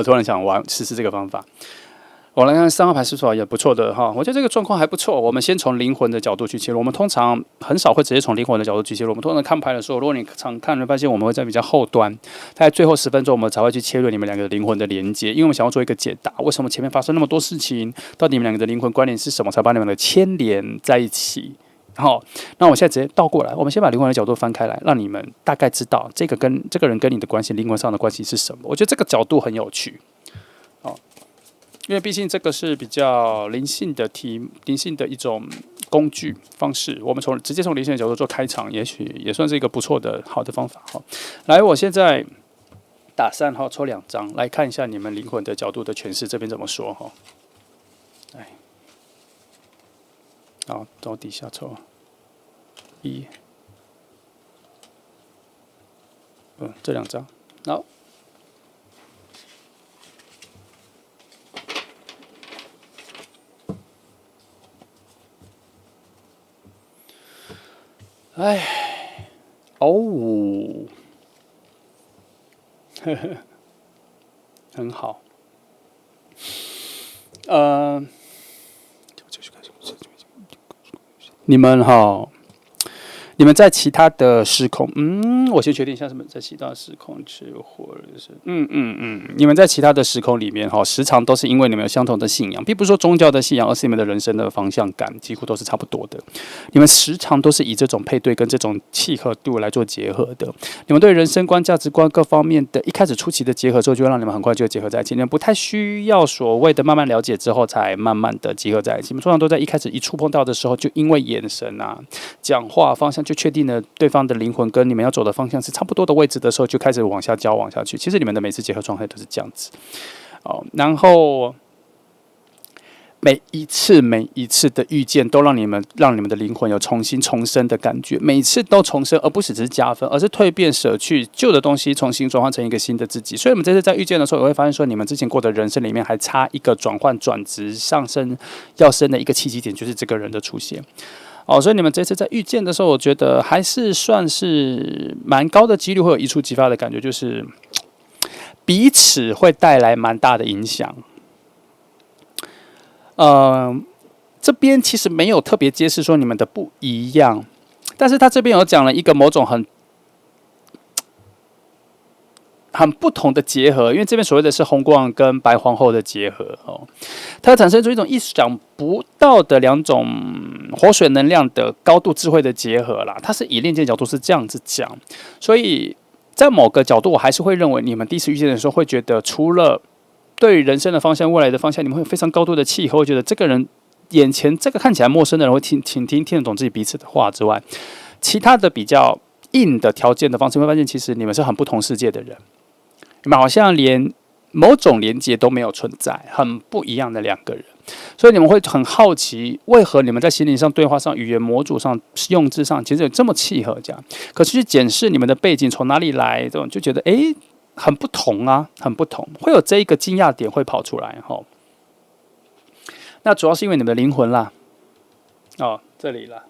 突然想试试这个方法。我来看3号牌是否也不错的哈，我觉得这个状况还不错。我们先从灵魂的角度去切入，我们通常很少会直接从灵魂的角度去切入。我们通常看牌的时候，如果你常看，会发现我们会在比较后端，在最后10分钟，我们才会去切入你们2个的灵魂的连接，因为我们想要做一个解答，为什么前面发生那么多事情，到底你们2个的灵魂关联是什么，才把你们的牵连在一起。好，那我现在直接倒过来，我们先把灵魂的角度翻开来，让你们大概知道这个人跟你的关系，灵魂上的关系是什么。我觉得这个角度很有趣。因为毕竟这个是比较灵性的一种工具方式，我们直接从灵性的角度做开场，也许也算是一个不错的好的方法哈。来，我现在打3号抽2张，来看一下你们灵魂的角度的诠释，这边怎么说哈？来，好，到底下抽1，这2张，好。很好。你们在其他的时空，我先确定一下什么在其他时空或者是，你们在其他的时空里面时常都是因为你们有相同的信仰，并不是说宗教的信仰，而是你们的人生的方向感几乎都是差不多的。你们时常都是以这种配对跟这种契合度来做结合的。你们对人生观、价值观各方面的一开始初期的结合之后，就会让你们很快就结合在一起。你们不太需要所谓的慢慢了解之后才慢慢的结合在一起。你们通常都在一开始一触碰到的时候，就因为眼神啊、讲话方向就确定了对方的灵魂跟你们要走的方向是差不多的位置的时候，就开始往下交往下去。其实你们的每次结合状态都是这样子，然后每一次的遇见都让你们的灵魂有重生的感觉，每一次都重生，而不是只是加分，而是蜕变舍去旧的东西，重新转换成一个新的自己。所以我们这次在遇见的时候，也会发现说，你们之前过的人生里面还差一个转换、转职、上升要升的一个契机点，就是这个人的出现。所以你们这次在遇见的时候，我觉得还是算是蛮高的几率会有一触即发的感觉，就是彼此会带来蛮大的影响。这边其实没有特别揭示说你们的不一样，但是他这边有讲了一个某种很不同的结合，因为这边所谓的是红国王跟白皇后的结合它产生出一种意想不到的2种活水能量的高度智慧的结合啦。它是以链接角度是这样子讲，所以在某个角度，我还是会认为你们第一次遇见的时候，会觉得除了对于人生的方向、未来的方向，你们会有非常高度的契合，会觉得这个人眼前这个看起来陌生的人会听得懂自己彼此的话之外，其他的比较硬的条件的方式，会发现其实你们是很不同世界的人。你们好像连某种连结都没有存在，很不一样的2个人，所以你们会很好奇，为何你们在心灵上、对话上、语言模组上、用字上，其实有这么契合这样？可是去检视你们的背景从哪里来，这种就觉得很不同啊，很不同，会有这一个惊讶点会跑出来那主要是因为你们的灵魂啦，这里啦，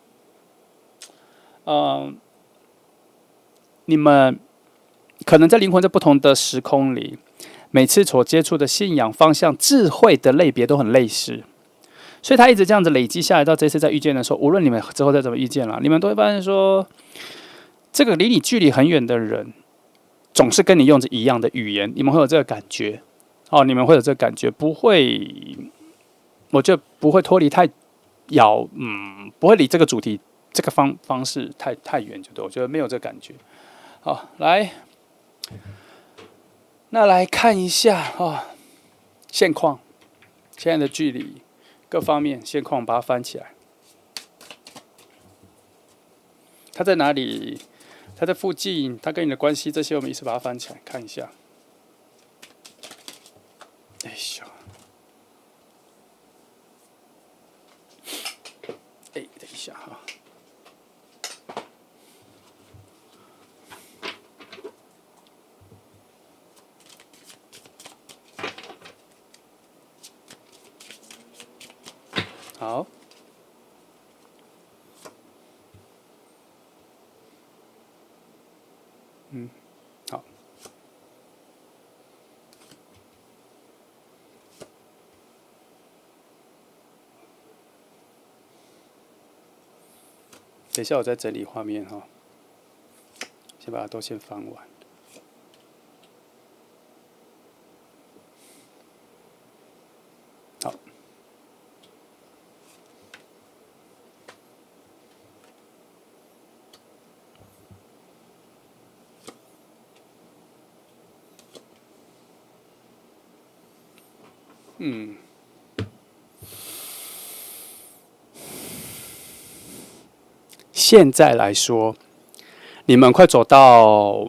你们可能在灵魂在不同的时空里，每次所接触的信仰方向、智慧的类别都很类似，所以他一直这样子累积下来，到这次再遇见的时候，无论你们之后再怎么遇见了，你们都会发现说，这个离你距离很远的人，总是跟你用着一样的语言，你们会有这个感觉，哦，你们会有这个感觉，不会，我觉得不会脱离太不会离这个主题这个方式太远，就对，我觉得没有这个感觉。好，那来看一下现况，现在的距离，各方面现况，把它翻起来。它在哪里？它在附近，它跟你的关系，这些我们一起把它翻起来看一下。哎呦，等一下哈。好，好，等一下我再整理画面哈，先把它都先翻完。好。现在来说，你们快走到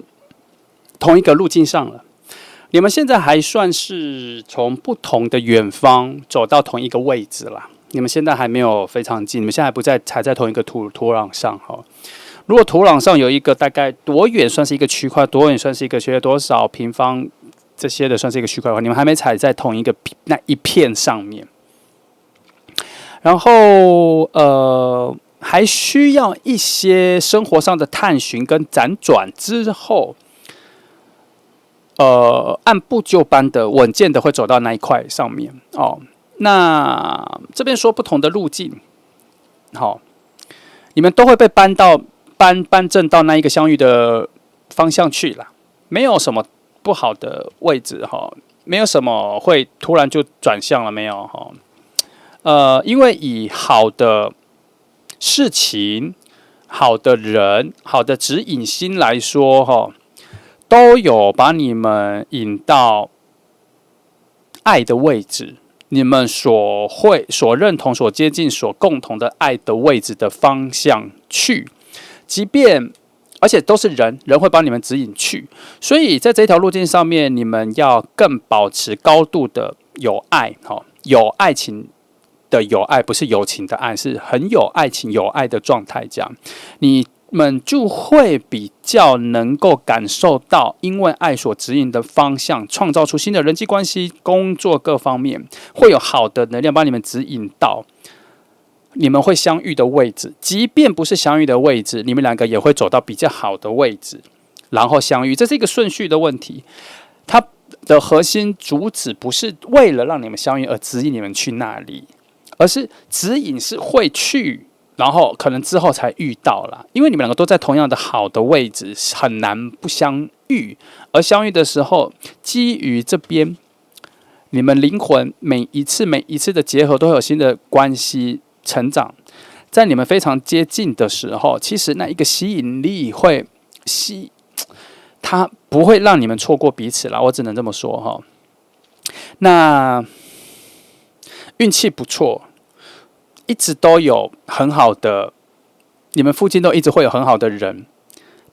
同一个路径上了。你们现在还算是从不同的远方走到同一个位置啦。你们现在还没有非常近，你们现在不在踩在同一个土壤上哈。如果土壤上有一个大概多远算是一个区块，多远算是一个区块，多少平方这些的算是一个区块的话，你们还没踩在同一个那一片上面。然后还需要一些生活上的探寻跟辗转之后，按部就班的、稳健的会走到那一块上面哦。那这边说不同的路径，好，你们都会被搬正到那一个相遇的方向去啦，没有什么不好的位置哈，没有什么会突然就转向了，没有哈。因为以好的事情、好的人、好的指引心来说哈，都有把你们引到爱的位置，你们所认同、所接近、所共同的爱的位置的方向去，即便而且都是人会把你们指引去，所以在这条路径上面，你们要更保持高度的有爱，有爱情的有爱，不是友情的爱，是很有爱情、有爱的状态。这样，你们就会比较能够感受到，因为爱所指引的方向，创造出新的人际关系、工作各方面，会有好的能量帮你们指引到你们会相遇的位置。即便不是相遇的位置，你们两个也会走到比较好的位置，然后相遇。这是一个顺序的问题。它的核心主旨不是为了让你们相遇而指引你们去那里，而是指引是会去。然后可能之后才遇到啦，因为你们两个都在同样的好的位置，很难不相遇。而相遇的时候，基于这边你们灵魂每一次的结合，都会有新的关系成长。在你们非常接近的时候，其实那一个吸引力会它不会让你们错过彼此啦。我只能这么说哈。那运气不错。一直都有很好的，你们附近都一直会有很好的人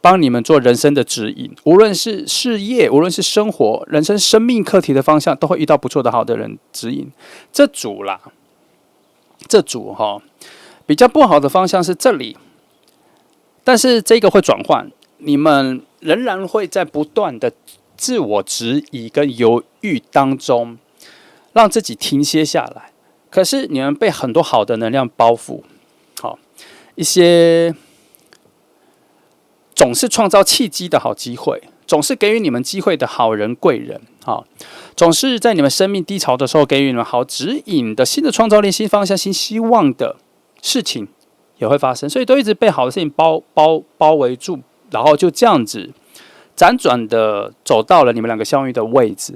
帮你们做人生的指引，无论是事业，无论是生活、人生、生命课题的方向，都会遇到不错的好的人指引。这组比较不好的方向是这里，但是这个会转换，你们仍然会在不断的自我质疑跟犹豫当中，让自己停歇下来。可是你们被很多好的能量包覆，一些总是创造契机的好机会，总是给予你们机会的好人贵人，好，总是在你们生命低潮的时候给予你们好指引的新的创造力、新方向、新希望的事情也会发生，所以都一直被好的事情包围住，然后就这样子辗转的走到了你们两个相遇的位置。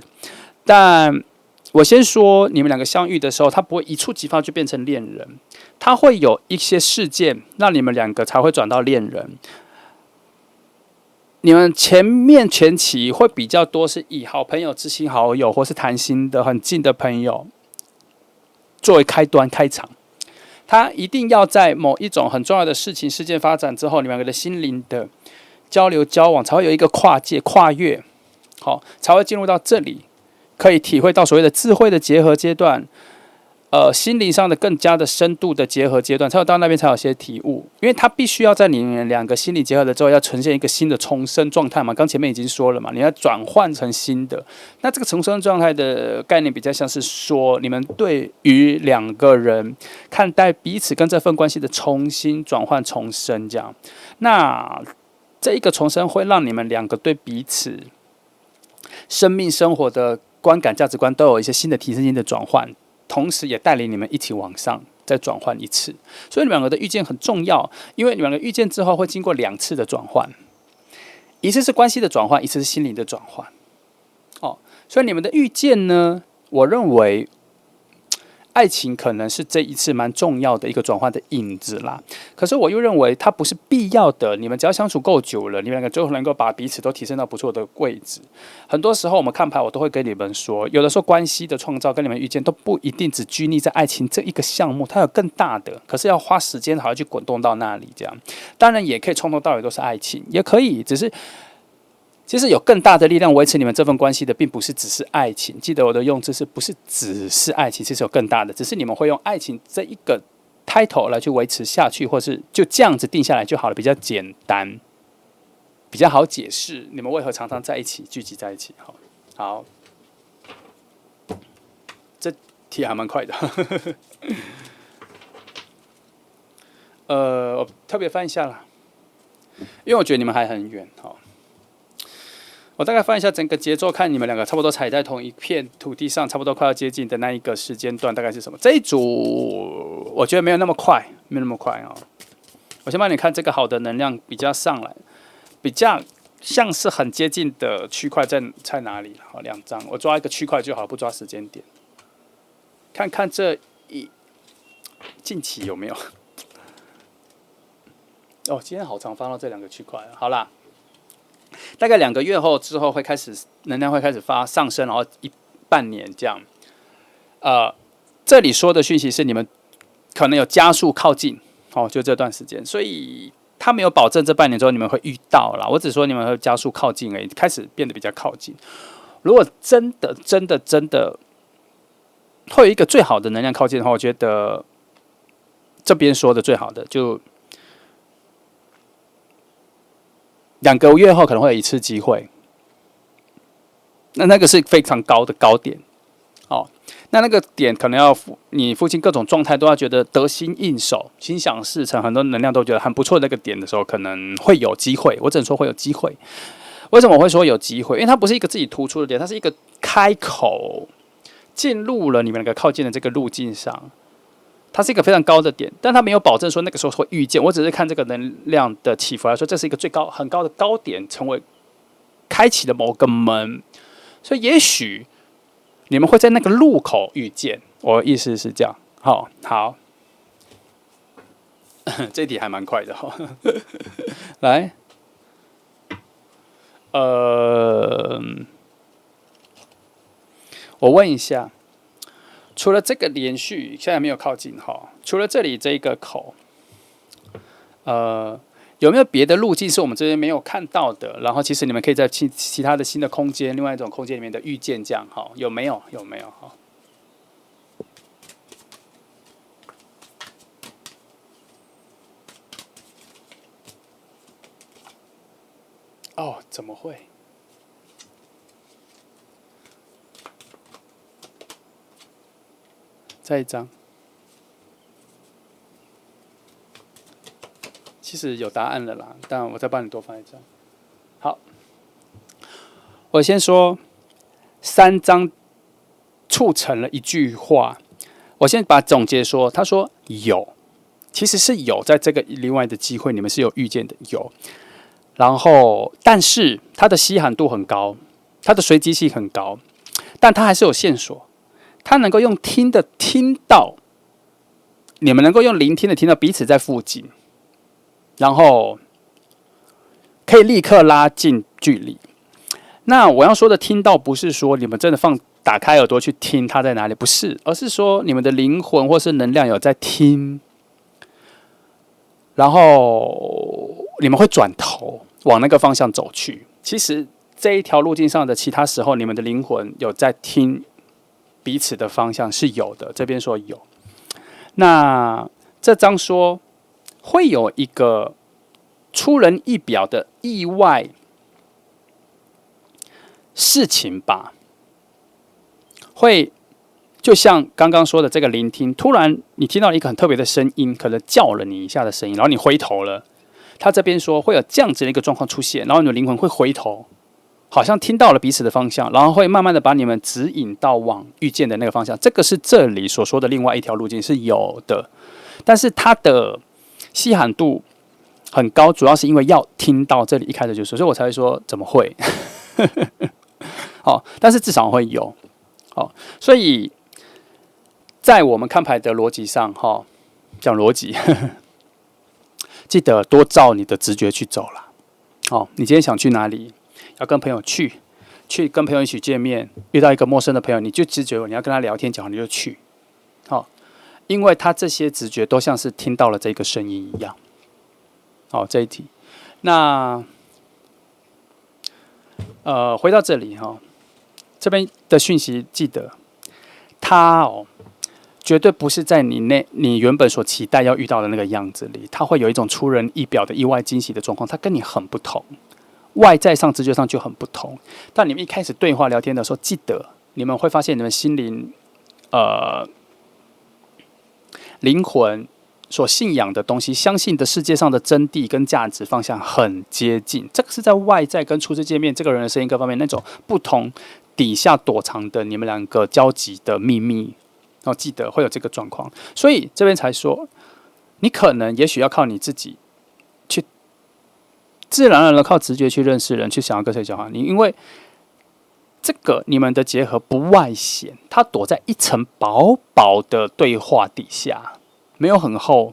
但我先说，你们两个相遇的时候，它不会一触即发就变成恋人，它会有一些事件让你们两个才会转到恋人。你们前期会比较多是以好朋友、知心好友，或是谈心的很近的朋友作为开端开场。他一定要在某一种很重要的事件发展之后，你们两个的心灵的交流交往才会有一个跨界跨越，好，才会进入到这里，可以体会到所谓的智慧的结合阶段。心灵上的更加的深度的结合阶段，才有到那边才有些体悟，因为它必须要在你们两个心理结合了之后，要呈现一个新的重生状态嘛。刚前面已经说了嘛，你要转换成新的。那这个重生状态的概念比较像是说，你们对于两个人看待彼此跟这份关系的重新转换重生这样。那这一个重生会让你们两个对彼此生命生活的观感价值观都有一些新的提升、新的转换。同时也带领你们一起往上再转换一次，所以你们两个的遇见很重要，因为你们两个遇见之后会经过2次的转换，一次是关系的转换，一次是心灵的转换。哦，所以你们的遇见呢，我认为爱情可能是这一次蛮重要的一个转换的影子啦。可是我又认为它不是必要的，你们只要相处够久了，你们两个最后能够把彼此都提升到不错的位置。很多时候我们看牌，我都会跟你们说，有的时候关系的创造跟你们遇见都不一定只拘泥在爱情这一个项目，它有更大的，可是要花时间好像去滚动到那里这样。当然也可以从头到尾都是爱情，也可以，只是其实有更大的力量维持你们这份关系的，并不是只是爱情。记得我的用字是不是只是爱情？其实有更大的，只是你们会用爱情这一个 title 来去维持下去，或是就这样子定下来就好了，比较简单，比较好解释你们为何常常在一起，聚集在一起。好，这题还蛮快的。我特别翻一下啦，因为我觉得你们还很远。好。我大概翻一下整个节奏，看你们两个差不多踩在同一片土地上，差不多快要接近的那一个时间段，大概是什么？这一组我觉得没有那么快，没有那么快啊。我先帮你看这个好的能量比较上来，比较像是很接近的区块在哪里？好，2张，我抓一个区块就好，不抓时间点。看看这近期有没有？哦，今天好常翻到这2个区块。好啦。大概2个月后之后会开始能量会开始上升，然后半年这样。这里说的讯息是你们可能有加速靠近，哦，就这段时间，所以他没有保证这半年之后你们会遇到啦，我只说你们会加速靠近而已，开始变得比较靠近。如果真的会有一个最好的能量靠近的话，我觉得这边说的最好的就。2个月后可能会有1次机会，那个是非常高的高点，哦，那个点可能要你附近各种状态都要觉得得心应手、心想事成，很多能量都觉得很不错的那个点的时候，可能会有机会。我只能说会有机会。为什么我会说有机会？因为它不是一个自己突出的点，它是一个开口进入了你们两个靠近的这个路径上。它是一个非常高的点，但它没有保证说那个时候会遇见。我只是看这个能量的起伏来说，这是一个很高的高点，成为开启了某个门，所以也许你们会在那个路口遇见。我的意思是这样。好，这题还蛮快的哈。来，我问一下。除了这个连续现在没有靠近哈，除了这里这一个口，有没有别的路径是我们这边没有看到的？然后其实你们可以在其他的新的空间，另外一种空间里面的遇见这样哈？有没有哈？哦，怎么会？再一张，其实有答案了啦，但我再帮你多放一张。好，我先说3章促成了一句话。我先把总结说，他说有，其实是有，在这个另外的机会，你们是有遇见的有。然后，但是它的稀罕度很高，它的随机性很高，但它还是有线索，它能够用听的听到，你们能够用聆听的听到彼此在附近，然后可以立刻拉近距离。那我要说的听到，不是说你们真的打开耳朵去听它在哪里，不是，而是说你们的灵魂或是能量有在听，然后你们会转头往那个方向走去。其实这一条路径上的其他时候，你们的灵魂有在听彼此的方向是有的。这边说有，那这章说会有一个出人意表的意外事情吧，会就像刚刚说的这个聆听，突然你听到一个很特别的声音，可能叫了你一下的声音，然后你回头了。他这边说会有这样子的一个状况出现，然后你的灵魂会回头，好像听到了彼此的方向，然后会慢慢的把你们指引到往遇见的那个方向。这个是这里所说的另外一条路径是有的，但是它的稀罕度很高，主要是因为要听到这里一开始就说，所以我才会说怎么会。好，但是至少会有。好，所以在我们看牌的逻辑上，讲逻辑，记得多照你的直觉去走啦。好，你今天想去哪里？要跟朋友去跟朋友一起见面，遇到一个陌生的朋友，你就直觉你要跟他聊天讲，你就去。好，因为他这些直觉都像是听到了这个声音一样。好，这一题，那回到这里哈，这边的讯息记得，它绝对不是在你原本所期待要遇到的那个样子里，它会有一种出人意表的意外惊喜的状况，它跟你很不同，外在上直觉上就很不同。但你们一开始对话聊天的时候，记得你们会发现你们心灵灵魂所信仰的东西，相信的世界上的真谛跟价值方向很接近。这个是在外在跟初次见面这个人的声音各方面那种不同底下躲藏的你们两个交集的秘密。记得会有这个状况，所以这边才说，你可能也许要靠你自己去自然而然的靠直觉去认识人，去想要跟谁讲话。因为这个你们的结合不外显，它躲在一层薄薄的对话底下，没有很厚，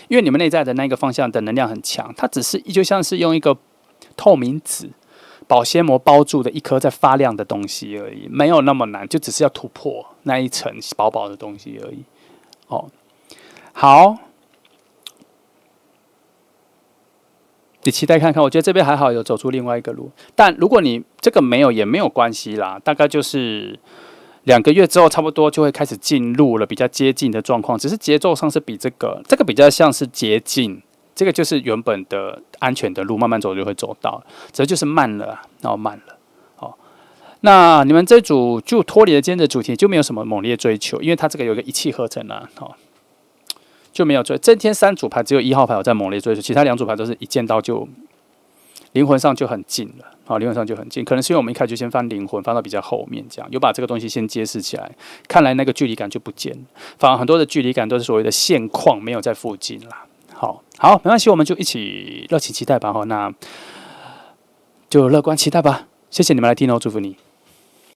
因为你们内在的那个方向的能量很强，它只是就像是用一个透明纸、保鲜膜包住的一颗在发亮的东西而已，没有那么难，就只是要突破那一层薄薄的东西而已。好，你期待看看，我觉得这边还好，有走出另外一个路。但如果你这个没有也没有关系啦，大概就是2个月之后，差不多就会开始进入了比较接近的状况，只是节奏上是比这个比较像是接近。这个就是原本的安全的路，慢慢走就会走到，只是就是慢了，然后慢了。好，那你们这组就脱离了今天的主题，就没有什么猛烈追求，因为它这个有一个一气呵成啊，就没有追。这天3组牌只有1号牌有在猛烈追求，其他2组牌都是一见到就灵魂上就很近了。好，灵魂上就很近，可能是因为我们一开始就先翻灵魂，翻到比较后面，这样有把这个东西先揭示起来，看来那个距离感就不见了，反而很多的距离感都是所谓的现况，没有在附近啦。好，没关系，我们就一起热情期待吧。那就乐观期待吧。谢谢你们来听哦，祝福你。